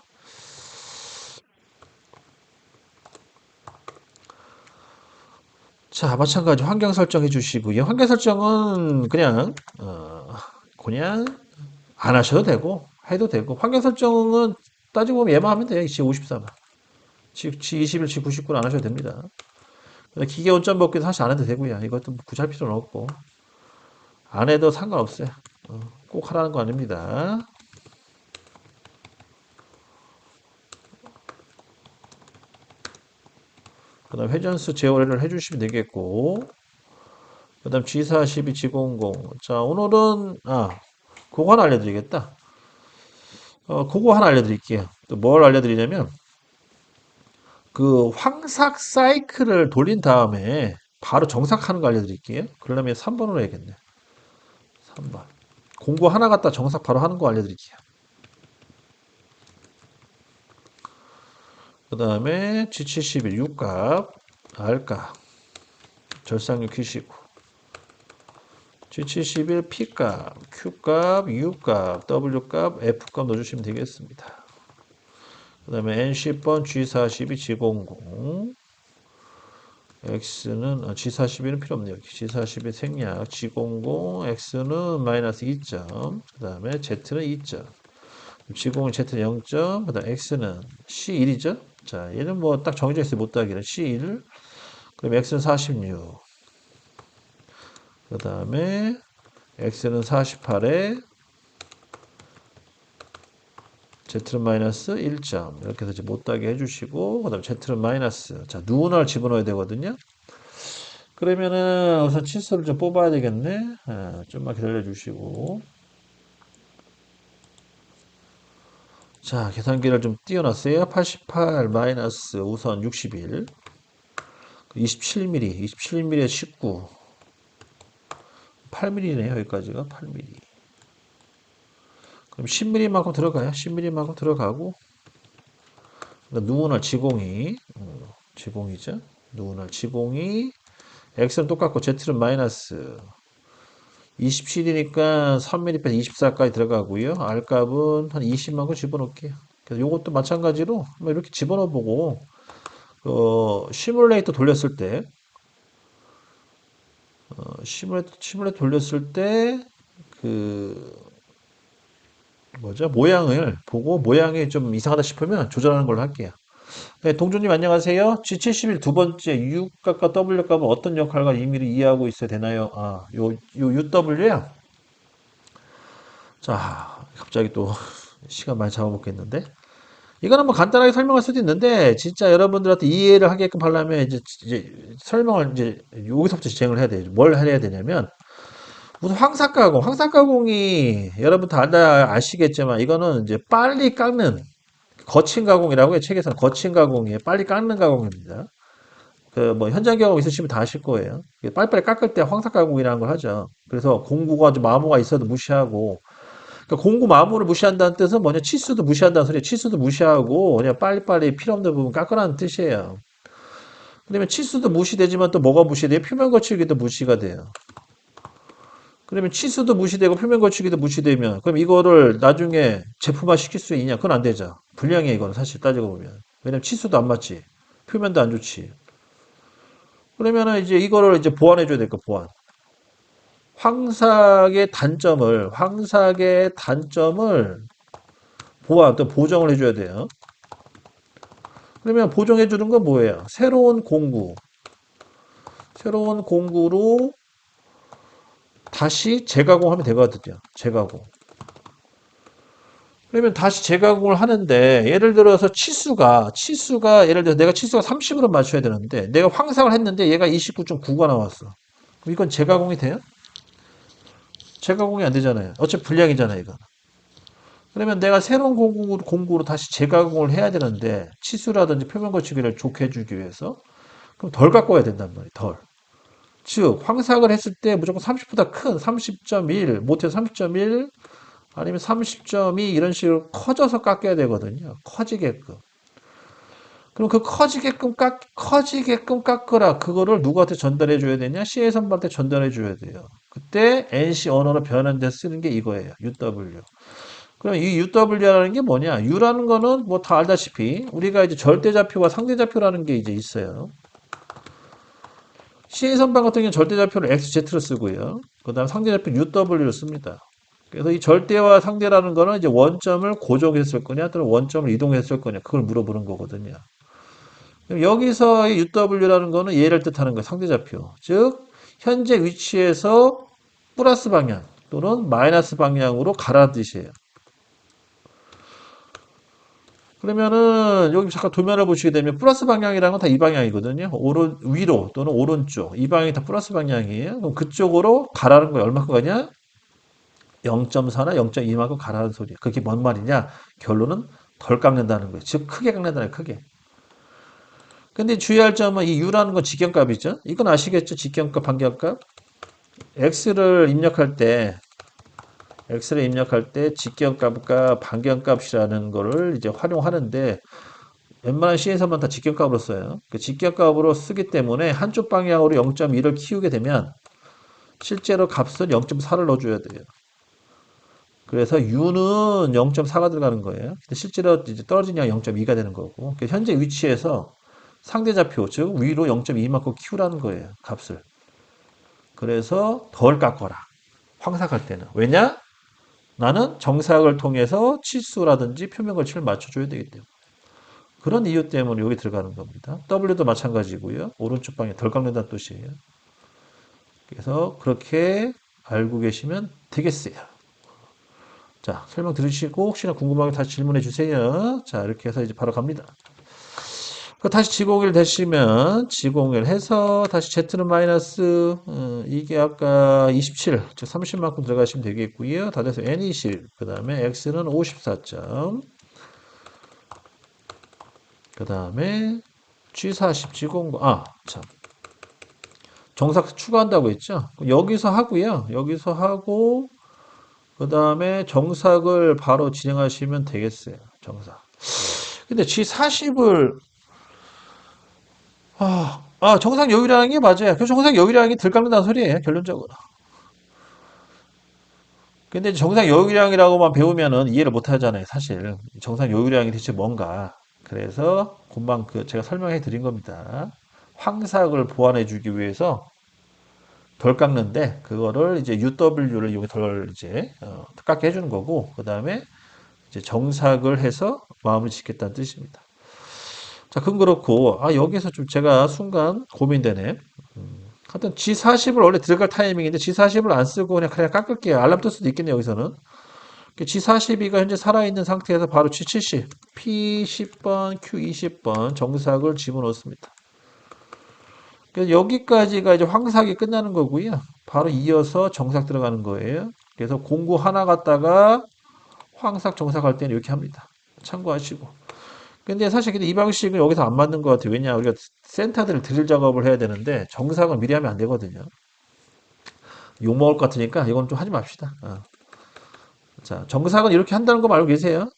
[SPEAKER 1] 자, 마찬가지 환경 설정해 주시고요. 환경 설정은 그냥 안 하셔도 되고, 해도 되고, 환경 설정은 따지고 보면 얘만 하면 돼요. G54만. G21, G99는 안 하셔도 됩니다. 기계 원점 복귀는 사실 안 해도 되고요. 이것도 굳이 할 필요는 없고. 안 해도 상관없어요. 꼭 하라는 거 아닙니다. 그 다음 회전수 제어를 해주시면 되겠고, 그 다음 G42, G00. 자, 오늘은, 그거 하나 알려드리겠다. 그거 하나 알려드릴게요. 또 뭘 알려드리냐면, 그 황삭 사이클을 돌린 다음에 바로 정삭하는 거 알려드릴게요. 그러려면 3번으로 해야겠네. 3번. 공구 하나 갖다 정삭 바로 하는 거 알려드릴게요. 그 다음에 G71 U값, R값, 절상률 키시고, G71 P값, Q값, U값, W값, F값 넣어주시면 되겠습니다. 그 다음에 N10번 G42, G00, X는, G42는 필요 없네요. G42 생략, G00, X는 마이너스 2점, 그 다음에 Z는 2점, G00, Z는 0점, 그 다음 X는 C1이죠. 자, 얘는 뭐 딱 정해져 있어요. 못 따기는 C1, 그럼 X는 46, 그 다음에 X는 48에 Z는 마이너스 1점. 이렇게 해서 이제 못하게 해주시고, 그 다음에 Z는 마이너스. 자, 누구나를 집어넣어야 되거든요. 그러면은 우선 치수를 좀 뽑아야 되겠네. 좀만 기다려 주시고. 자, 계산기를 좀 띄워놨어요. 88 마이너스 우선 61. 27mm, 27mm에 19. 8mm네요, 여기까지가 8mm. 그럼 10mm만큼 들어가요. 10mm만큼 들어가고. 누구나 지공이, 지공이죠. 누구나 지공이, x는 똑같고 z는 마이너스 27이니까 3mm 빼서 24까지 들어가고요. R값은 한 20만큼 집어넣을게요. 그래서 요것도 마찬가지로 뭐 이렇게 집어넣어 보고, 시뮬레이터 돌렸을 때, 시뮬레이터 돌렸을 때, 그, 뭐죠? 모양을 보고 모양이 좀 이상하다 싶으면 조절하는 걸로 할게요. 네, 동주님 안녕하세요. G71 두 번째 U값과 W값은 어떤 역할과 의미를 이해하고 있어야 되나요? 요 UW요? 자, 갑자기 또 시간 많이 잡아먹겠는데? 이거는 뭐 간단하게 설명할 수도 있는데, 진짜 여러분들한테 이해를 하게끔 하려면 이제 설명을 이제 여기서부터 진행을 해야 돼요. 뭘 해야 되냐면, 우선 황사가공이 여러분 다 아시겠지만, 이거는 이제 빨리 깎는, 거친 가공이라고 해요. 책에서는 거친 가공이에요. 빨리 깎는 가공입니다. 그 뭐 현장 경험 있으시면 다 아실 거예요. 빨리빨리 깎을 때 황사 가공이라는 걸 하죠. 그래서 공구가 좀 마모가 있어도 무시하고, 그러니까 공구 마모를 무시한다는 뜻은 뭐냐? 치수도 무시한다는 소리예요. 치수도 무시하고 그냥 빨리빨리 필요 없는 부분 깎으라는 뜻이에요. 그러면 치수도 무시되지만 또 뭐가 무시돼요? 표면 거칠기도 무시가 돼요. 그러면 치수도 무시되고 표면 거치기도 무시되면 그럼 이거를 나중에 제품화 시킬 수 있냐? 그건 안 되죠. 불량이에요, 이거는 사실 따지고 보면. 왜냐면 치수도 안 맞지. 표면도 안 좋지. 그러면은 이제 이거를 이제 보완해 줘야 될 거, 보완. 황삭의 단점을 보완, 또 보정을 해줘야 돼요. 그러면 보정해 주는 건 뭐예요? 새로운 공구로 다시 재가공하면 되거든요. 재가공. 그러면 다시 재가공을 하는데 예를 들어서 치수가 예를 들어서 내가 치수가 30으로 맞춰야 되는데 내가 황삭을 했는데 얘가 29.9가 나왔어. 그럼 이건 재가공이 돼요? 재가공이 안 되잖아요. 어차피 불량이잖아요, 이거. 그러면 내가 새로운 공구로 다시 재가공을 해야 되는데 치수라든지 표면 거치기를 좋게 해주기 위해서 그럼 덜 갖고 와야 된단 말이에요. 덜. 즉 황삭을 했을 때 무조건 30보다 큰 30.1 못해서 30.1 아니면 30.2 이런 식으로 커져서 깎여야 되거든요. 커지게끔. 그럼 그 커지게끔 깎으라. 그거를 누구한테 전달해 줘야 되냐? CA 선발한테 전달해 줘야 돼요. 그때 NC 언어로 변환돼 쓰는 게 이거예요. UW. 그럼 이 UW라는 게 뭐냐? U라는 거는 뭐 다 알다시피 우리가 이제 절대좌표와 상대좌표라는 게 이제 있어요. CA 선발 같은 경우는 절대좌표를 XZ로 쓰고요. 그 다음 상대좌표 UW를 씁니다. 그래서 이 절대와 상대라는 거는 이제 원점을 고정했을 거냐, 또는 원점을 이동했을 거냐, 그걸 물어보는 거거든요. 그럼 여기서 의 UW라는 거는 얘를 뜻하는 거예요. 상대좌표. 즉, 현재 위치에서 플러스 방향 또는 마이너스 방향으로 가라는 뜻이에요. 그러면은 여기 잠깐 도면을 보시게 되면 플러스 방향이라는 건 다 이 방향이거든요. 위로 또는 오른쪽. 이 방향이 다 플러스 방향이에요. 그럼 그쪽으로 가라는 거예요. 얼마큼 가냐? 0.4나 0.2만큼 가라는 소리예요. 그게 뭔 말이냐? 결론은 덜 깎는다는 거예요. 즉 크게 깎는다는 거예요. 크게. 근데 주의할 점은 이 U라는 건 직경값이죠. 이건 아시겠죠? 직경값, 반경값. X를 입력할 때 직경값과 반경값이라는 거를 이제 활용하는데 웬만한 C에서만 다 직경값으로 써요. 그 직경값으로 쓰기 때문에 한쪽 방향으로 0.1을 키우게 되면 실제로 값은 0.4를 넣어줘야 돼요. 그래서 U는 0.4가 들어가는 거예요. 근데 실제로 이제 떨어지냐 0.2가 되는 거고. 현재 위치에서 상대좌표, 즉 위로 0.2만큼 키우라는 거예요. 값을. 그래서 덜 깎아라. 황삭할 때는. 왜냐? 나는 정삭을 통해서 치수라든지 표면 걸침을 맞춰줘야 되기 때문에. 그런 이유 때문에 여기 들어가는 겁니다. W도 마찬가지고요. 오른쪽 방에 덜 깎는다는 뜻이에요. 그래서 그렇게 알고 계시면 되겠어요. 자, 설명 들으시고 혹시나 궁금하면 다시 질문해 주세요. 자, 이렇게 해서 이제 바로 갑니다. 다시 G01 되시면 G01 해서 다시 Z는 마이너스 이게 아까 27, 즉 30만큼 들어가시면 되겠고요. 다 돼서 N20, 그 다음에 X는 54점, 그 다음에 G40, G09, 참. 정삭 추가한다고 했죠? 여기서 하고요. 여기서 하고 그 다음에 정삭을 바로 진행하시면 되겠어요. 정삭. 근데 G40을 정상 요율이라는 게 맞아요. 그 정상 요율이라는 게 들깎는다는 소리예요. 결론적으로. 근데 정상 요율량이라고만 배우면은 이해를 못 하잖아요. 사실. 정상 요율량이 대체 뭔가. 그래서 금방 제가 설명해 드린 겁니다. 황삭을 보완해 주기 위해서 덜 깎는데 그거를 이제 UW를 이용해 덜 이제 깎게 해주는 거고 그 다음에 이제 정삭을 해서 마무리 짓겠다는 뜻입니다. 자, 그건 그렇고 여기서 좀 제가 순간 고민되네. 하여튼 G40을 원래 들어갈 타이밍인데 G40을 안 쓰고 그냥 깎을게요. 알람 뜰 수도 있겠네요, 여기서는. G42가 현재 살아있는 상태에서 바로 G70, P10번, Q20번 정삭을 집어넣습니다. 그래서 여기까지가 이제 황삭이 끝나는 거고요. 바로 이어서 정삭 들어가는 거예요. 그래서 공구 하나 갖다가 황삭 정삭할 때는 이렇게 합니다. 참고하시고. 근데 이 방식은 여기서 안 맞는 것 같아요. 왜냐, 우리가 센터들을 드릴 작업을 해야 되는데 정삭은 미리 하면 안 되거든요. 욕먹을 것 같으니까 이건 좀 하지 맙시다. 자, 정삭은 이렇게 한다는 거 알고 계세요?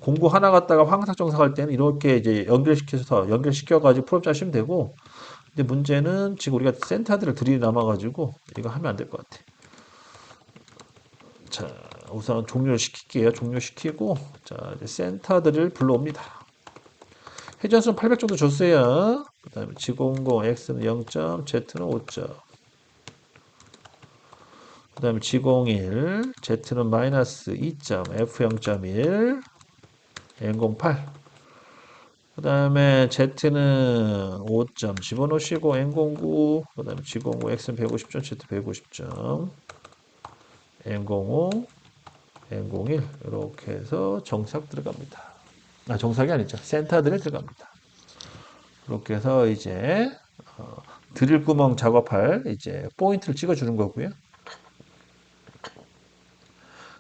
[SPEAKER 1] 공구 하나 갖다가 황삭 정삭할 때는 이렇게 이제 연결시켜가지고 프로젝트 하시면 되고, 근데 문제는 지금 우리가 센터들을 들이 남아가지고 이거 하면 안 될 것 같아. 자, 우선 종료를 시킬게요. 종료시키고, 자, 이제 센터들을 불러옵니다. 회전수는 800 정도 줬어요. 그 다음에 G00, X는 0점, Z는 5점. 그 다음에 G01, Z는 마이너스 2점, F 0.1, N08. 그 다음에 Z는 5점 집어넣으시고, N09, 그 다음에 G09, X는 150점, Z 150점, N05, N01. 이렇게 해서 정삭 들어갑니다. 정삭이 아니죠. 센터들에 들어갑니다. 그렇게 해서 이제, 드릴 구멍 작업할 이제 포인트를 찍어주는 거고요.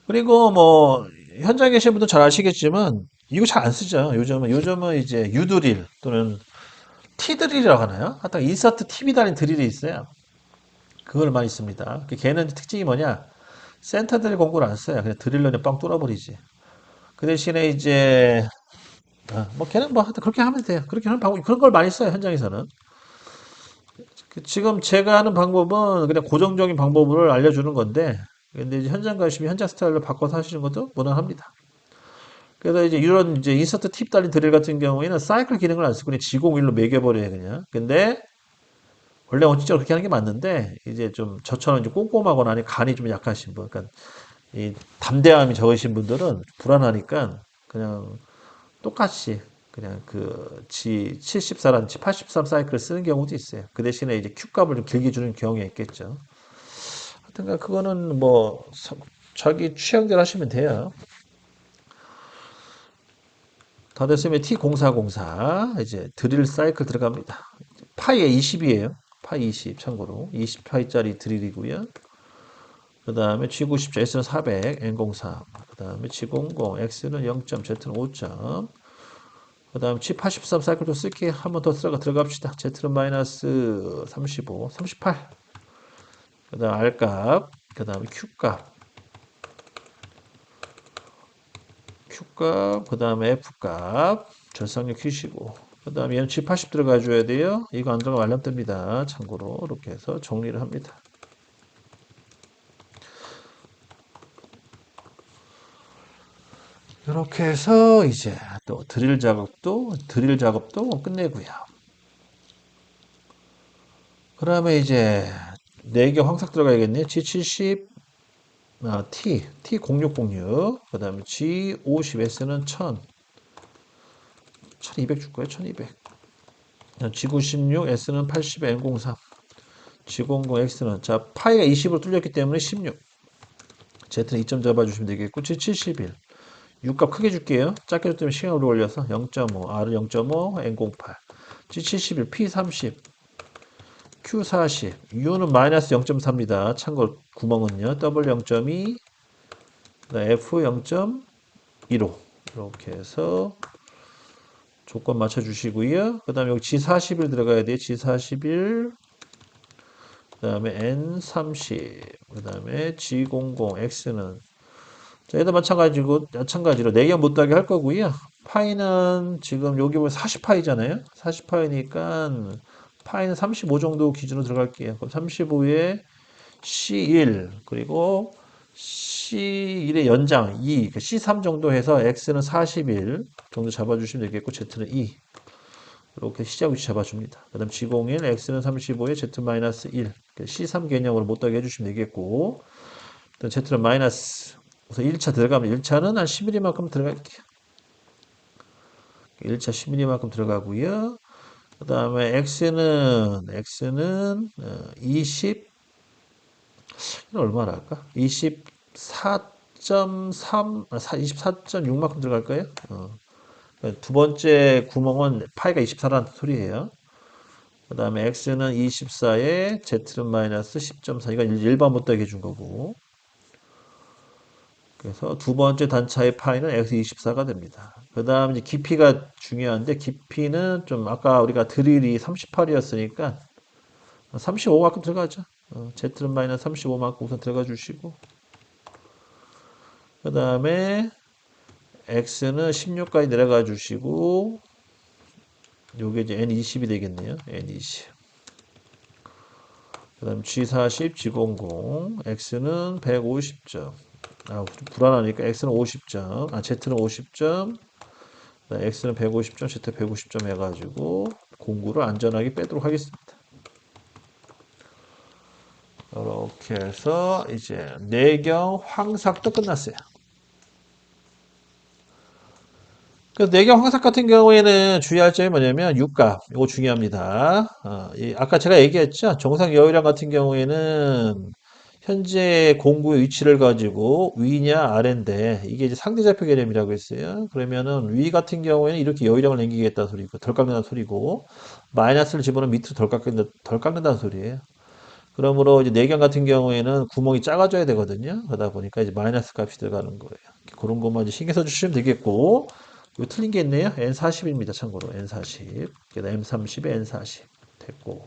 [SPEAKER 1] 그리고 뭐 현장에 계신 분들 잘 아시겠지만 이거 잘 안 쓰죠. 요즘은 이제 유드릴 또는 티드릴이라고 하나요? 하여튼 인서트 팁이 달린 드릴이 있어요. 그걸 많이 씁니다. 걔는 특징이 뭐냐? 센터 드릴 공구를 안 써요. 그냥 드릴로 그냥 빵 뚫어버리지. 그 대신에 이제 뭐 걔는 뭐 하여튼 그렇게 하면 돼요. 그렇게 하는 방법 그런 걸 많이 써요. 현장에서는. 지금 제가 하는 방법은 그냥 고정적인 방법을 알려주는 건데 근데 이제 현장 가시면 현장 스타일로 바꿔서 하시는 것도 무난합니다. 그래서 이제 이런 이제 인서트 팁 달린 드릴 같은 경우에는 사이클 기능을 안 쓰고 그냥 G01로 매겨버려요, 그냥. 근데 원래 원칙적으로 그렇게 하는 게 맞는데 이제 좀 저처럼 이제 꼼꼼하거나 아니 간이 좀 약하신 분, 그러니까 이 담대함이 적으신 분들은 불안하니까 그냥 똑같이 그냥 그 G74랑 G83 사이클을 쓰는 경우도 있어요. 그 대신에 이제 Q 값을 좀 길게 주는 경우가 있겠죠. 하여튼 그거는 뭐 자기 취향대로 하시면 돼요. 다 됐으면 T0404 이제 드릴 사이클 들어갑니다. 파이에 20이에요. 파이 20 참고로 20파이짜리 드릴이고요. 그 다음에 G90, S는 400, N03. 그 다음에 G00, X는 0점, Z는 5점. 그 다음에 G83 사이클도 쓸게 한 번 더 들어갑시다. Z는 마이너스 35, 38. 그 다음 R값, 그 다음에 Q값, 그 다음에 F값, 절삭력 키시고, 그 다음에 얘는 G80 들어가줘야 돼요. 이거 안 들어가면 알람 뜹니다. 참고로, 이렇게 해서 정리를 합니다. 이렇게 해서 이제 또 드릴 작업도 끝내고요. 그다음에 이제 4개 황삭 들어가야겠네요. G70, T0606, 그 다음에 G50S는 1000, 1200 줄 거예요, 1200. G96, S는 80, N03, G00X는, 자, 파이가 20으로 뚫렸기 때문에 16, Z는 2점 잡아주시면 되겠고, 71. 6값 크게 줄게요. 작게 줬더니 시간 오래 걸려서 0.5, R은 0.5, N08. G71, P30, Q40. U는 마이너스 0.4입니다. 참고로 구멍은요. W 0.2, F 0.15. 이렇게 해서 조건 맞춰주시고요. 그 다음에 여기 G41 들어가야 돼요. G41, 그 다음에 N30, 그 다음에 G00, X는 자, 얘도 마찬가지로 4개 못하게 할 거고요. 파이는 지금 여기 보면 40파이잖아요. 40파이니까 파이는 35 정도 기준으로 들어갈게요. 그럼 35에 C1 그리고 C1의 연장 2, C3 정도 해서 X는 41 정도 잡아주시면 되겠고 Z는 2 이렇게 시작 위치 잡아줍니다. 그 다음 G01 X는 35에 Z-1 C3 개념으로 못하게 해주시면 되겠고 Z는 마이너스 우선 1차 들어가면 1차는 한 10mm만큼 들어갈게요. 1차 10mm만큼 들어가고요. 그 다음에 X는 20 얼마나 할까? 24.3, 24.6만큼 들어갈까요? 두 번째 구멍은 파이가 24라는 소리예요. 그 다음에 X는 24에 Z는 마이너스 10.4. 이건 일반 못하게 해준 거고. 그래서 두 번째 단차의 파이는 X24가 됩니다. 그 다음 이제 깊이가 중요한데, 깊이는 좀 아까 우리가 드릴이 38이었으니까 35만큼 들어가죠. Z는 마이너스 35만큼 우선 들어가 주시고, 그 다음에 X는 16까지 내려가 주시고, 요게 이제 N20이 되겠네요. N20. 그 다음 G40, G00, X는 150점. 좀 불안하니까 X는 50점, Z는 50점, X는 150점, Z 150점 해가지고 공구를 안전하게 빼도록 하겠습니다. 이렇게 해서 이제 내경 황삭도 끝났어요. 그래서 내경 황삭 같은 경우에는 주의할 점이 뭐냐면 육값, 이거 중요합니다. 아까 제가 얘기했죠. 정상 여유량 같은 경우에는 현재 공구의 위치를 가지고 위냐 아래인데 이게 이제 상대좌표 개념이라고 했어요. 그러면은 위 같은 경우에는 이렇게 여유량을 남기겠다는 소리고 덜 깎는다는 소리고 마이너스를 집어넣으면 밑으로 덜 깎는다는 소리예요. 그러므로 이제 내경 같은 경우에는 구멍이 작아져야 되거든요. 그러다 보니까 이제 마이너스 값이 들어가는 거예요. 그런 것만 이제 신경 써주시면 되겠고, 이거 틀린 게 있네요. N40입니다. 참고로 N40. 그다음 M30에 N40 됐고.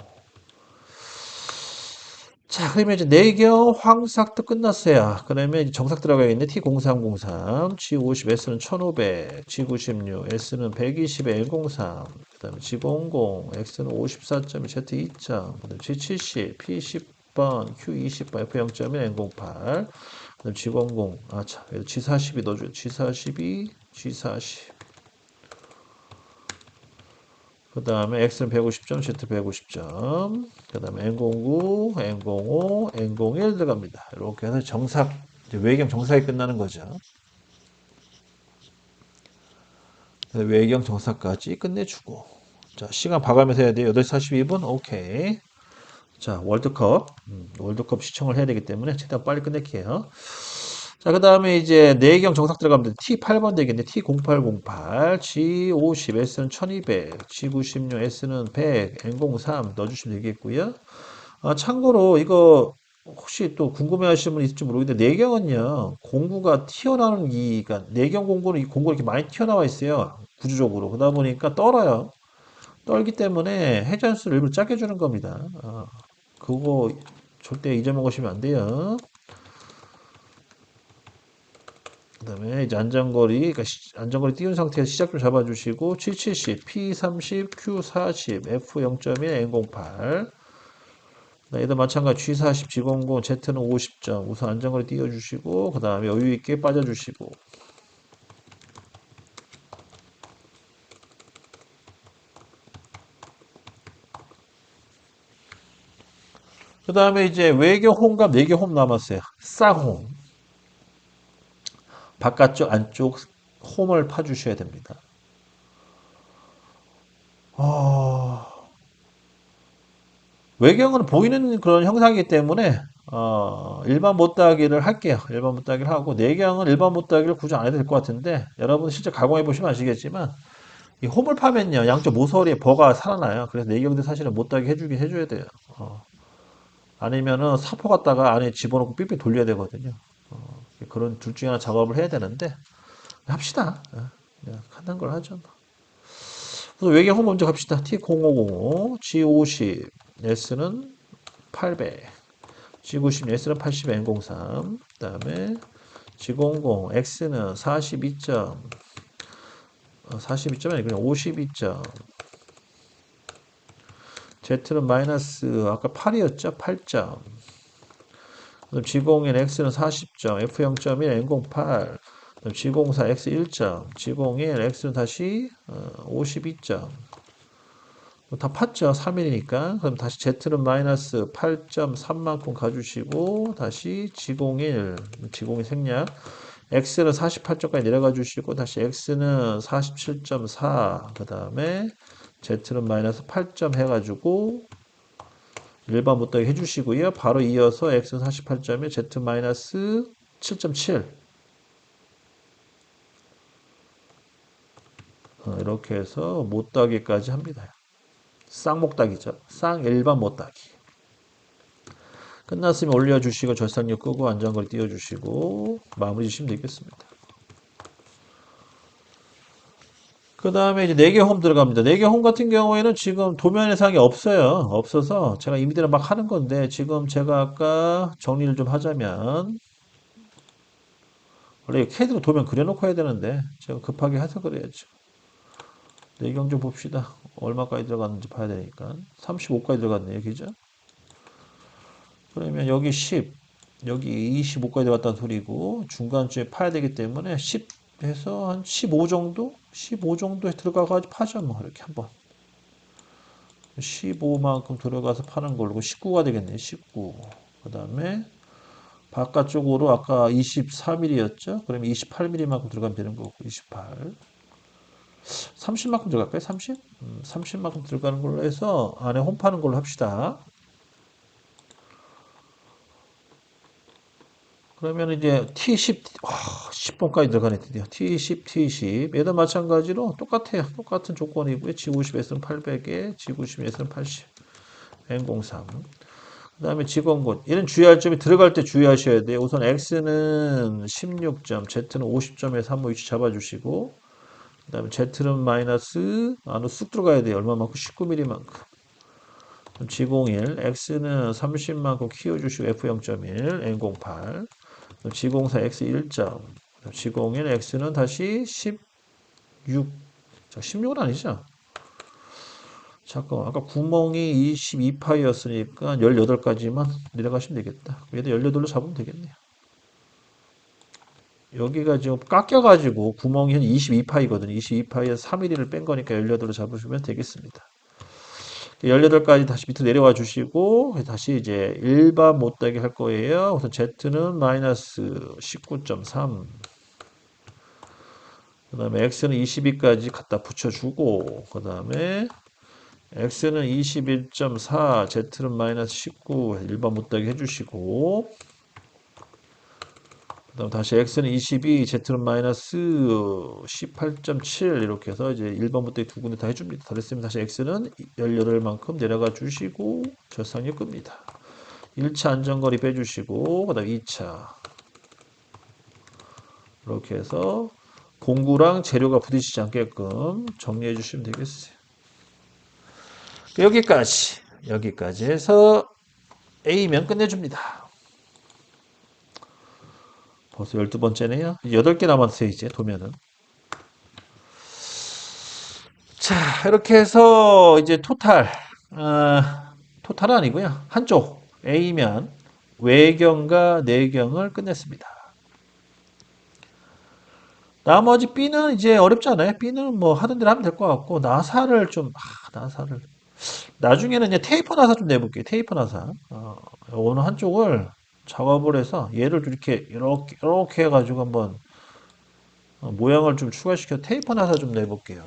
[SPEAKER 1] 자, 그러면 이제 내경 황삭도 끝났어요. 그러면 이제 정삭 들어가겠네. T0303, G50, S는 1500, G96, S는 120에 N03, 그 다음에 G00, X는 54.2, Z2점, 그 다음에 G70, P10번, Q20번, F0.1, N08, 그 다음에 G00, 참, G42 넣어줘요. G42, G40. 그 다음에 X는 150점, Z 150점. 그 다음에 N09, N05, N01 들어갑니다. 이렇게 해서 정삭, 이제 외경 정삭이 끝나는 거죠. 외경 정삭까지 끝내주고. 자, 시간 봐가면서 해야 돼요. 8시 42분? 오케이. 자, 월드컵 시청을 해야 되기 때문에 최대한 빨리 끝낼게요. 자, 그 다음에 이제 내경 정삭 들어가면 돼. T8번 되겠네. T0808, G50, S는 1200, G96, S는 100, N03 넣어주시면 되겠고요. 참고로 이거 혹시 또 궁금해 하시는 분 있을지 모르겠는데 내경은요, 공구가 튀어나오는 그러니까 내경 공구는 이 공구가 이렇게 많이 튀어나와 있어요. 구조적으로. 그러다 보니까 떨어요. 떨기 때문에 회전수를 일부러 작게 주는 겁니다. 그거 절대 잊어먹으시면 안 돼요. 그 다음에 이제 안전거리 띄운 상태에서 시작 좀 잡아주시고, 770, P30, Q40, F0.1, N08. 얘도 마찬가지 G40, G00, Z는 50점. 우선 안전거리 띄워주시고, 그 다음에 여유있게 빠져주시고. 그 다음에 이제 외교 홈과 내교 홈 남았어요. 쌍홈. 바깥쪽, 안쪽 홈을 파주셔야 됩니다. 아, 외경은 보이는 그런 형상이기 때문에 일반 못따기를 할게요. 일반 못따기를 하고 내경은 일반 못따기를 굳이 안 해도 될 것 같은데 여러분 실제 가공해 보시면 아시겠지만 이 홈을 파면요 양쪽 모서리에 버가 살아나요. 그래서 내경도 사실은 못따기 해주긴 해줘야 돼요. 아니면은 사포 갖다가 안에 집어넣고 삐삐 돌려야 되거든요. 그런 둘 중에 하나 작업을 해야 되는데 합시다. 그냥 간단한 걸 하죠. 그래서 외경 홈 먼저 갑시다. T0505, G50, S는 800. G90 S는 80 N03 그 다음에 G00 X는 42점 42점 아니고 52점 Z는 마이너스 아까 8이었죠 8점 그럼 G01 X는 40점 F0.1 N08 그럼 G04 X 1점 G01 X는 다시 52점 다 팠죠 3일이니까 그럼 다시 Z는 마이너스 8.3만큼 가주시고 다시 G01 생략 X는 48점까지 내려가 주시고 다시 X는 47.4 그 다음에 Z는 마이너스 8점 해가지고 일반 못하게 해주시고요. 바로 이어서 X는 48점에 Z 마이너스 7.7 이렇게 해서 못따기까지 합니다. 쌍목따기죠. 쌍일반 못따기. 끝났으면 올려주시고 절삭력 끄고 안전거리 띄워주시고 마무리 주시면 되겠습니다. 그 다음에 이제 4개 홈 들어갑니다. 4개 홈 같은 경우에는 지금 도면 해상이 없어요. 없어서 제가 임의대로 막 하는 건데 지금 제가 아까 정리를 좀 하자면 원래 캐드로 도면 그려놓고 해야 되는데 제가 급하게 해서 그래야죠. 내경 좀 봅시다. 얼마까지 들어갔는지 봐야 되니까 35까지 들어갔네요. 그죠? 그러면 여기 10 여기 25까지 들어갔다는 소리고 중간쯤에 파야 되기 때문에 10 해서 한 15 정도? 15 정도에 들어가가지고 파죠. 뭐 이렇게 한번 15만큼 들어가서 파는 걸로 19가 되겠네요. 19. 그 다음에 바깥쪽으로 아까 24mm였죠? 그러면 28mm만큼 들어가면 되는 거고 28. 30만큼 들어갈까요? 30? 30만큼 들어가는 걸로 해서 안에 홈 파는 걸로 합시다. 그러면 이제 T10, 10번까지 들어가네, 드디어. T10, T10. 얘도 마찬가지로 똑같아요. 똑같은 조건이고요. G50S는 800에, G90S는 80, N03. 그 다음에 직원군. 이런 주의할 점이 들어갈 때 주의하셔야 돼요. 우선 X는 16점, Z는 50점에서 한번 위치 잡아주시고, 그 다음에 Z는 마이너스, 안으로 쑥 들어가야 돼요. 얼마만큼? 19mm만큼. G01, X는 30만큼 키워주시고, F0.1, N08. G04, X 1점. G01, X는 다시 16. 자, 16은 아니죠? 잠깐 아까 구멍이 22파이였으니까 18까지만 내려가시면 되겠다. 얘도 18로 잡으면 되겠네요. 여기가 지금 깎여가지고 구멍이 한 22파이거든요. 22파이에서 3mm를 뺀 거니까 18로 잡으시면 되겠습니다. 18까지 다시 밑으로 내려와 주시고 다시 이제 일반 못따기 할 거예요. 우선 Z는 마이너스 19.3 그 다음에 X는 22까지 갖다 붙여주고 그 다음에 X는 21.4, Z는 마이너스 19, 일반 못따기 해주시고, 그 다음 다시 X는 22, Z는 마이너스 18.7, 이렇게 해서 이제 일반 못따기 두 군데 다 해줍니다. 다 됐으면 다시 X는 18만큼 내려가 주시고, 절상력 끕니다. 1차 안전거리 빼주시고, 그 다음 2차. 이렇게 해서 공구랑 재료가 부딪히지 않게끔 정리해 주시면 되겠어요. 여기까지 해서 A면 끝내줍니다. 벌써 12번째네요. 8개 남았어요, 이제 도면은. 자, 이렇게 해서 이제 토탈은 아니고요. 한쪽 A면 외경과 내경을 끝냈습니다. 나머지 B는 이제 어렵지 않아요. B는 뭐 하던 대로 하면 될 것 같고 나사를 나중에는 이제 테이프 나사 좀 내볼게요. 테이프 나사. 어느 한쪽을 작업을 해서 얘를 이렇게 해가지고 한번 모양을 좀 추가시켜 테이프 나사 좀 내볼게요.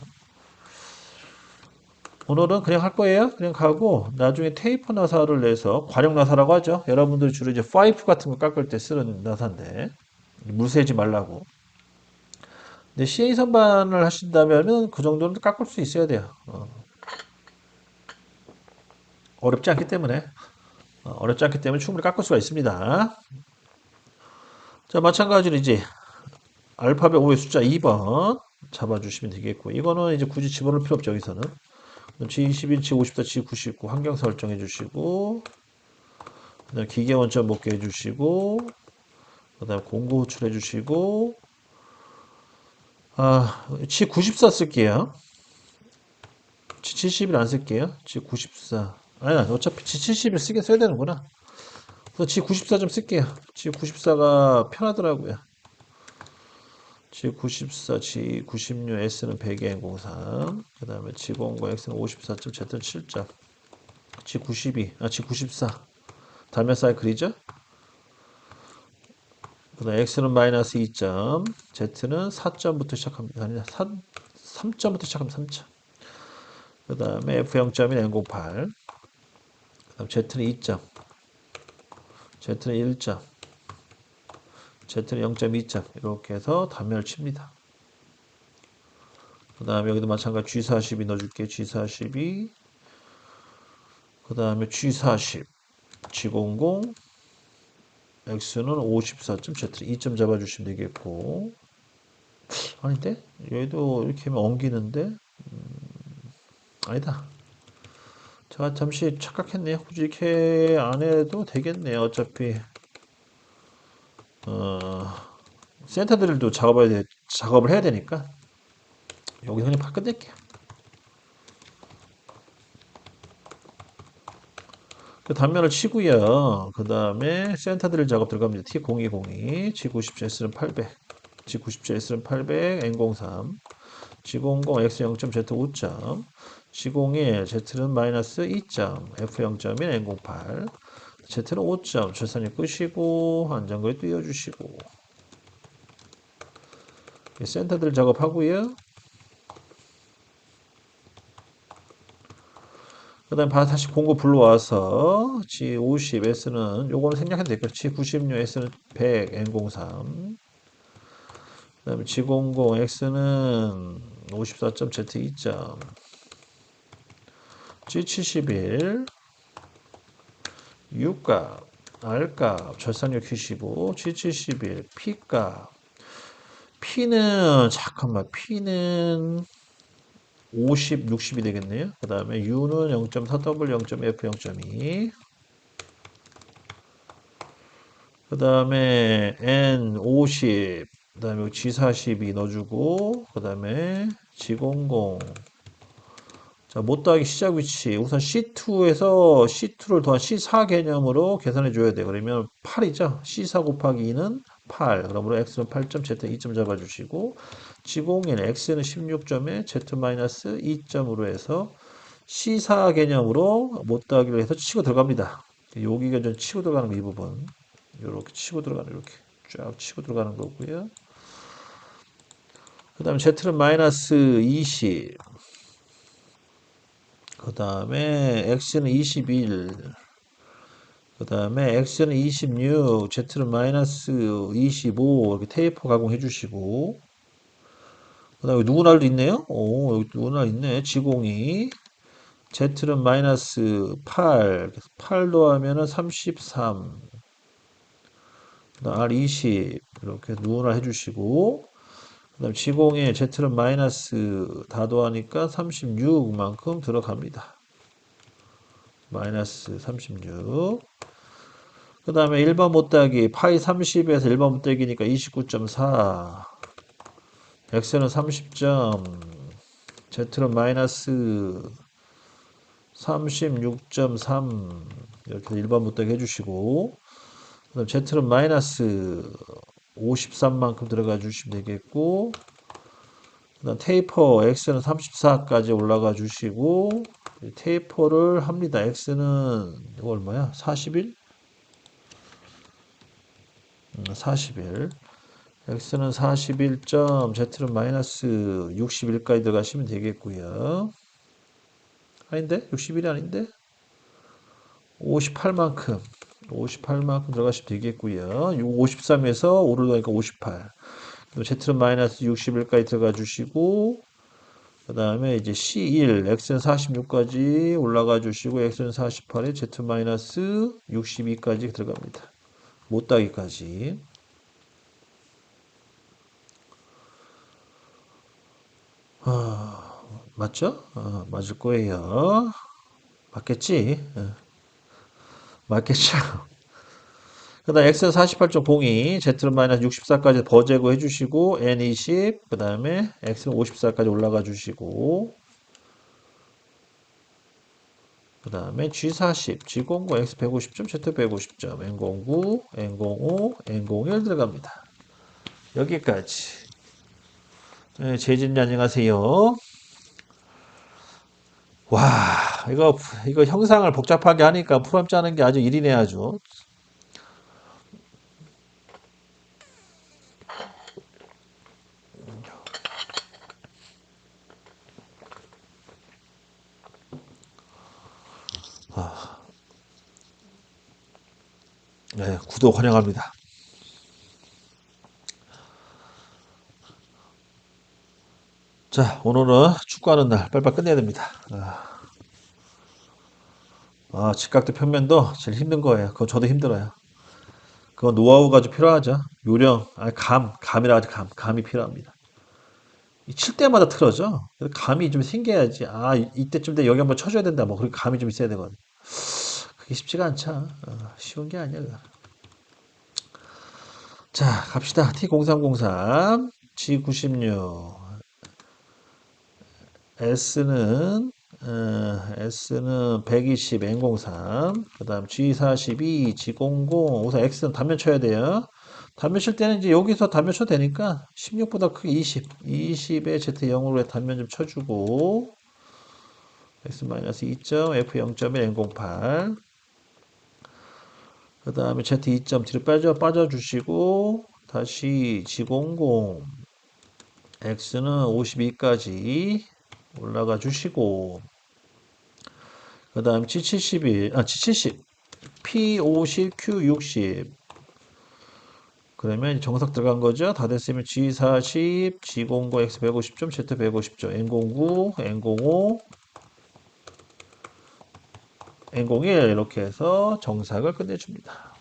[SPEAKER 1] 오늘은 그냥 할 거예요. 그냥 가고 나중에 테이프 나사를 내서 관용 나사라고 하죠. 여러분들이 주로 이제 파이프 같은 거 깎을 때 쓰는 나사인데 물 새지 말라고. 근데 CA 선반을 하신다면은 그 정도는 깎을 수 있어야 돼요. 어렵지 않기 때문에 어렵지 않기 때문에 충분히 깎을 수가 있습니다. 자, 마찬가지로 이제 알파벳 5의 숫자 2번 잡아주시면 되겠고 이거는 이제 굳이 집어넣을 필요 없죠. 여기서는 G21, G54, G99 환경 설정해 주시고 그다음 기계 원점 복귀해 주시고 그다음 공구 호출해 주시고 G94 쓸게요. G71 안 쓸게요. G94 아니 어차피 G71 쓰게 써야 되는구나. 그래서 G94 좀 쓸게요. G94가 편하더라고요. G94, G96, S는 100에 03, 그 다음에 G09, X는 54점, Z는 7점, G92, G94. 단면 사이클이죠? 그 다음에 X는 마이너스 2점, Z는 4점부터 시작합니다. 아니, 3점부터 시작합니다. 3점. 그 다음에 F 0점인 N08, 그 다음 Z는 2점, Z는 1점, Z는 0.2점. 이렇게 해서 단면을 칩니다. 그 다음에 여기도 마찬가지 G42 넣어줄게요. G42, 그 다음에 G40, G00, X는 54점, Z는 2점 잡아주시면 되겠고. 아닌데? 얘도 이렇게 하면 엉기는데? 아니다. 제가 잠시 착각했네요. 굳이 이렇게 안 해도 되겠네요. 어차피, 어, 센터들도 작업을 해야 되니까. 여기서 그냥 팍 끝낼게요. 그 단면을 치고요. 그 다음에 센터들 작업 들어갑니다. T0202, G97S는 800, G97S는 800, N03, G00, X0.Z 5점, G01, Z는 마이너스 2점, F0.1, N08, Z는 5점, 절산이 끄시고, 안전거리 띄워주시고, 센터들 작업하고요. 그 다음에 다시 공구 불러와서 G50, S는, 요거는 생략해도 될까요? G96, S는 100, N03, 그 다음에 G00, X는 54점, Z 2점, G71, U값, R값, 절산력 큐시고, G71, P값. 잠깐만, P는 50, 60이 되겠네요. 그 다음에 U는 0.4W, 0.F, 0.2. 그 다음에 N 50, 그 다음에 G42 넣어주고, 그 다음에 G00. 자, 못 더하기 시작 위치. 우선 C2에서 C2를 더한 C4 개념으로 계산해 줘야 돼. 그러면 8이죠. C4 곱하기 2는 8. 그러므로 X는 8점, Z 2점 잡아주시고, G01, X는 16점에 Z 2점으로 해서 C4 개념으로 못 더하기를 해서 치고 들어갑니다. 여기가 좀 치고 들어가는 거, 이 부분. 이렇게 치고 들어가는, 이렇게 쫙 치고 들어가는 거고요. 그 다음에 Z는 마이너스 20. 그 다음에 X는 21. 그 다음에 X는 26. Z는 마이너스 25. 이렇게 테이프 가공해 주시고. 그 다음에 누구날도 있네요. 오, 여기 누구날 있네. G02. Z는 마이너스 8. 8 더하면은 33. 그 다음 R20. 이렇게 누구날 해주시고. 그 다음 G01. Z는 마이너스 다 더하니까 36만큼 들어갑니다. 마이너스 36. 그 다음에 1번 못따기 파이 30에서 1번 못따기니까 29.4. x는 30점, z는 마이너스 36.3. 이렇게 1번 못따기 해주시고, 그 다음 z는 마이너스 53만큼 들어가 주시면 되겠고, 그 다음 테이퍼 x는 34까지 올라가 주시고, 테이퍼를 합니다. x는 이거 얼마야? 41? 41. x는 41점, z는 마이너스 61까지 들어가시면 되겠고요. 아닌데? 61이 아닌데? 58만큼. 58만큼 들어가시면 되겠고요. 53에서 오르니까 58. Z는 마이너스 61까지 들어가 주시고, 그 다음에 이제 C1, X는 46까지 올라가 주시고, X는 48에 Z 마이너스 62까지 들어갑니다. 못따기까지. 맞죠? 맞을 거예요. 맞겠지? 맞겠죠? 그 다음 X는 48.02, Z는 마이너스 64까지 버제고 해주시고, N 20, 그 다음에 X는 54까지 올라가 주시고, 그 다음에 G40, G09, X 150점, Z 150점, N09, N05, N01 들어갑니다. 여기까지. 네, 재진님 안녕하세요. 와, 이거 형상을 복잡하게 하니까 프로그램 짜는 게 아주 일이네 아주. 네, 구독 환영합니다. 자, 오늘은 축구하는 날 빨리빨리 끝내야 됩니다. 직각도 평면도 제일 힘든 거예요. 그건 저도 힘들어요. 그건 노하우가 좀 필요하죠. 요령, 감이라 하죠. 감이 필요합니다. 칠 때마다 틀어져. 그래서 감이 좀 생겨야지. 이때쯤 돼 여기 한번 쳐줘야 된다. 뭐, 그렇게 감이 좀 있어야 되거든. 그게 쉽지가 않죠. 쉬운 게 아니야. 그거. 자, 갑시다. T0303, G96, S는 120, N03, 그 다음 G42, G00, 우선 X는 단면 쳐야 돼요. 단면 칠 때는 이제 여기서 단면 쳐도 되니까 16보다 크게 20, 20에 Z0으로 단면 좀 쳐주고, X-2점, F0.1, N08, 그 다음에 Z2점 뒤로 빠져주시고, 다시 G00, X는 52까지 올라가 주시고, 그 다음 G70, P50, Q60. 그러면 정석 들어간 거죠? 다 됐으면 G40, G09, X150점, Z150점, N09, N05, N01 이렇게 해서 정삭을 끝내줍니다.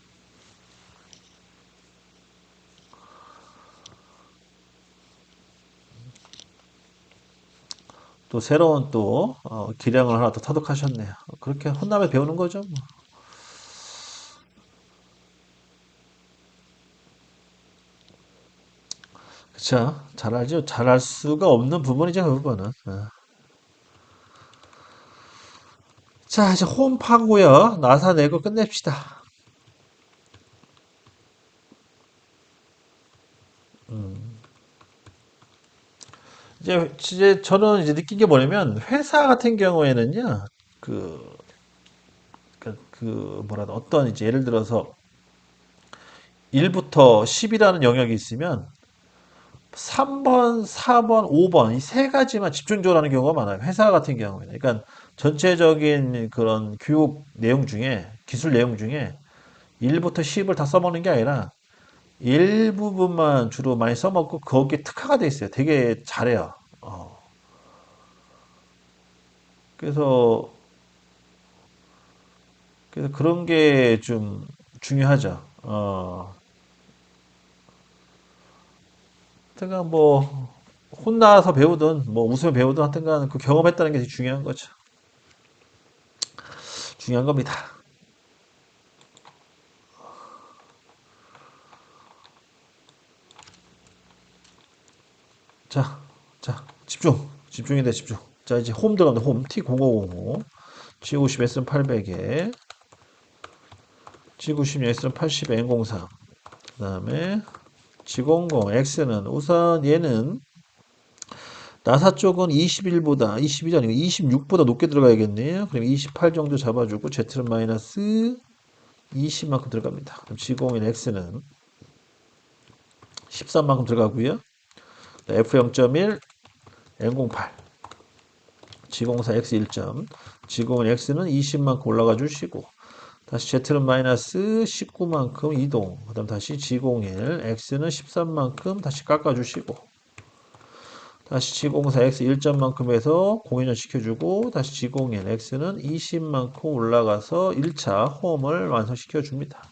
[SPEAKER 1] 또 새로운 기량을 하나 더 터득하셨네요. 그렇게 혼나면 배우는 거죠. 뭐. 그쵸? 잘하죠. 잘할 수가 없는 부분이죠, 그 부분은. 자, 이제 홈 파고요. 나사 내고 끝냅시다. 이제 저는 이제 느낀 게 뭐냐면 회사 같은 경우에는요. 그, 뭐라도 어떤 이제 예를 들어서 1부터 10이라는 영역이 있으면 3번, 4번, 5번 이 세 가지만 집중적으로 하는 경우가 많아요. 회사 같은 경우에는. 그러니까 전체적인 그런 교육 내용 중에 기술 내용 중에 1부터 10을 다 써먹는 게 아니라 일부분만 주로 많이 써먹고 거기에 특화가 돼 있어요. 되게 잘해요. 그래서 그런 게 좀 중요하죠. 하여튼간 뭐 혼나서 배우든 뭐 웃으며 배우든 하여튼간 그 경험했다는 게 되게 중요한 거죠. 중요한 겁니다. 자, 자, 집중이 돼, 집중. 자, 이제 홈 들어갑니다. 홈 T0505, G50 SM800에 G90 SM80 N03. 그다음에 G00 X는 우선 얘는 나사 쪽은 21보다 22가 아니고 26보다 높게 들어가야겠네요. 그럼 28 정도 잡아주고 Z는 마이너스 20만큼 들어갑니다. 그럼 G01 X는 13만큼 들어가고요. F0.1, N08, G04 X1점, 지공은 x는 20만큼 올라가 주시고 다시 z는 마이너스 19만큼 이동. 그 다음 다시 지공일 x는 13만큼 다시 깎아주시고 다시 지공사 x 1점만큼 해서 공인을 시켜주고 다시 지공일 x는 20만큼 올라가서 1차 홈을 완성시켜 줍니다.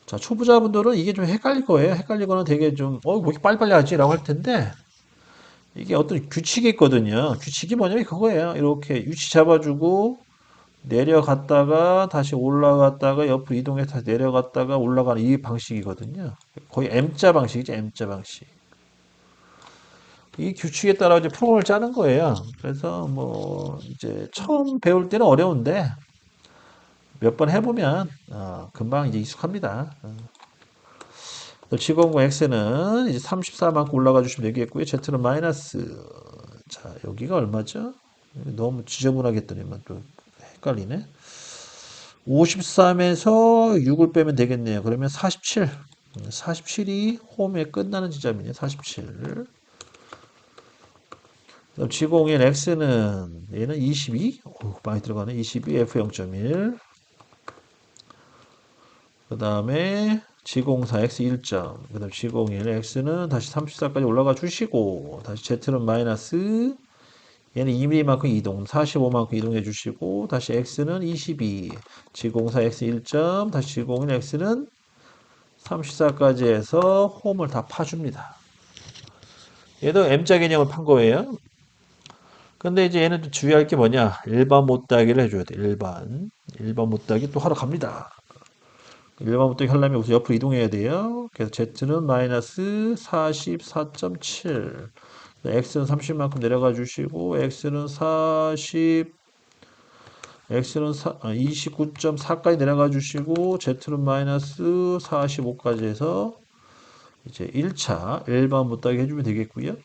[SPEAKER 1] 자, 초보자분들은 이게 좀 헷갈릴 거예요. 헷갈리거나 되게 좀, 뭐 이렇게 빨리빨리 하지? 라고 할 텐데, 이게 어떤 규칙이 있거든요. 규칙이 뭐냐면 그거예요. 이렇게 위치 잡아주고, 내려갔다가, 다시 올라갔다가, 옆으로 이동해서 다시 내려갔다가 올라가는 이 방식이거든요. 거의 M자 방식이죠. M자 방식. 이 규칙에 따라 이제 프로그램을 짜는 거예요. 그래서 뭐, 이제 처음 배울 때는 어려운데, 몇 번 해보면, 금방 이제 익숙합니다. 지공구 x는 이제 34만큼 올라가 주시면 되겠고요. z는 마이너스. 자, 여기가 얼마죠? 너무 지저분하게 했더니만 또 헷갈리네. 53에서 6을 빼면 되겠네요. 그러면 47. 47이 홈에 끝나는 지점이네요. 47. 그럼 지공인 x는 얘는 22. 오, 많이 들어가네. 22 f 0.1. 그 다음에 지공사 x 1점, 그 다음 지공일 x는 다시 34까지 올라가 주시고, 다시 z는 마이너스, 얘는 2mm만큼 이동, 45만큼 이동해 주시고, 다시 x는 22, 지공사 x 1점, 다시 지공일 x는 34까지 해서 홈을 다 파줍니다. 얘도 M자 개념을 판 거예요. 근데 이제 얘는 좀 주의할 게 뭐냐? 일반 못따기를 해줘야 돼. 일반 못따기 또 하러 갑니다. 일반부터 하려면 우선 옆으로 이동해야 돼요. 그래서 Z는 마이너스 44.7. X는 30만큼 내려가 주시고, X는 29.4까지 내려가 주시고, Z는 마이너스 45까지 해서 이제 1차 일반 못하게 해주면 되겠고요.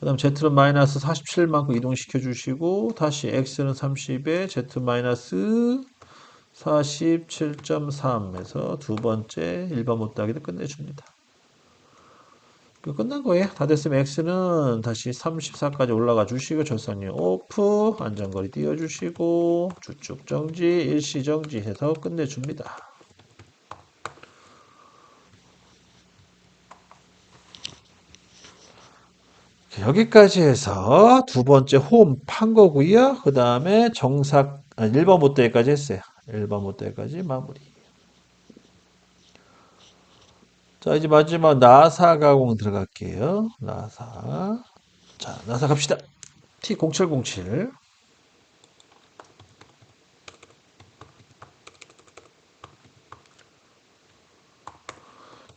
[SPEAKER 1] 그 다음 Z는 마이너스 47만큼 이동시켜 주시고, 다시 X는 30에 Z 마이너스 47.3에서 두 번째 일반 못하기를 끝내줍니다. 끝난 거예요. 다 됐으면 X는 다시 34까지 올라가 주시고 절선유 오프 안전거리 띄워주시고 주축 정지 일시 정지 해서 끝내줍니다. 여기까지 해서 두 번째 홈 판 거고요. 그 다음에 정삭 1번 못대기까지 했어요. 1번 못대기까지 마무리. 자, 이제 마지막 나사 가공 들어갈게요. 나사. 자, 나사 갑시다. T0707.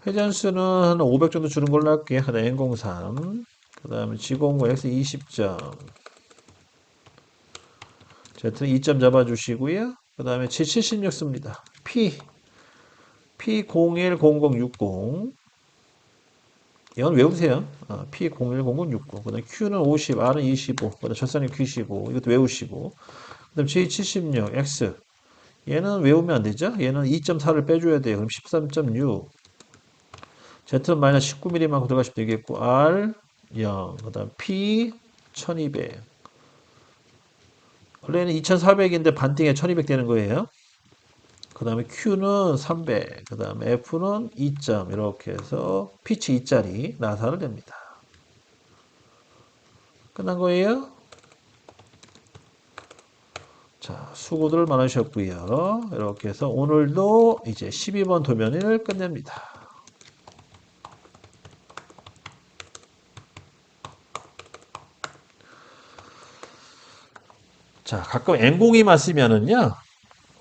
[SPEAKER 1] 회전수는 한 500 정도 주는 걸로 할게요. 그 다음 N03. 그 다음에 G09 X 20점. Z는 2점 잡아주시고요. 그 다음에 G76 씁니다. P010060. 이건 외우세요. P010060. 그 다음에 Q는 50, R은 25. 그 다음에 절선이 Q15. 이것도 외우시고. 그 다음에 G76 X. 얘는 외우면 안 되죠? 얘는 2.4를 빼줘야 돼요. 그럼 13.6. Z는 마이너스 19mm만큼 들어가시면 되겠고, R 0. 그 다음 P 1200. 원래는 2400인데 반띵에 1200 되는 거예요. 그 다음에 Q는 300, 그 다음에 F는 2점, 이렇게 해서 피치 2짜리 나사를 냅니다. 끝난 거예요. 자, 수고들 많으셨고요. 이렇게 해서 오늘도 이제 12번 도면을 끝냅니다. 자, 가끔 N공이만 쓰면은요,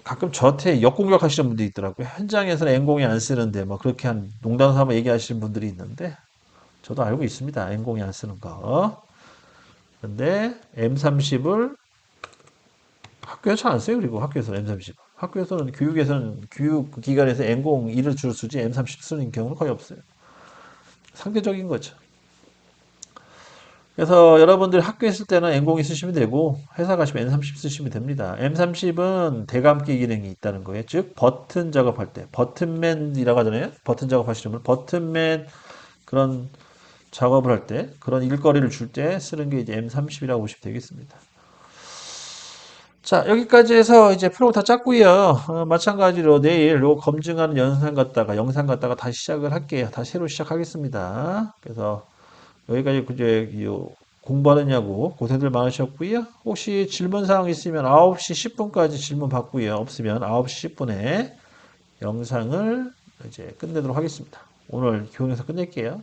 [SPEAKER 1] 가끔 저한테 역공격 하시는 분들이 있더라고요. 현장에서는 N공이 안 쓰는데, 뭐, 그렇게 한 농담 삼아 얘기하시는 분들이 있는데, 저도 알고 있습니다. N공이 안 쓰는 거. 근데 M30을 학교에서 잘 안 써요. 그리고 학교에서는 M30. 학교에서는 교육기관에서 N공 1을 주로 쓰지 M30 쓰는 경우는 거의 없어요. 상대적인 거죠. 그래서 여러분들 학교에 있을 때는 N공이 쓰시면 되고 회사 가시면 M30 쓰시면 됩니다. M30은 대감기 기능이 있다는 거예요. 즉 버튼 작업할 때 버튼맨이라고 하잖아요. 버튼 작업하시는 분 버튼맨 그런 작업을 할 때, 그런 일거리를 줄 때 쓰는 게 이제 M30이라고 보시면 되겠습니다. 자, 여기까지 해서 이제 프로그램 다 짰고요. 마찬가지로 내일 요 검증하는 영상 갖다가 다시 시작을 할게요. 다시 새로 시작하겠습니다. 그래서 여기까지 이제 공부하느냐고 고생들 많으셨고요. 혹시 질문 사항 있으면 9시 10분까지 질문 받고요. 없으면 9시 10분에 영상을 이제 끝내도록 하겠습니다. 오늘 교육 영상 끝낼게요.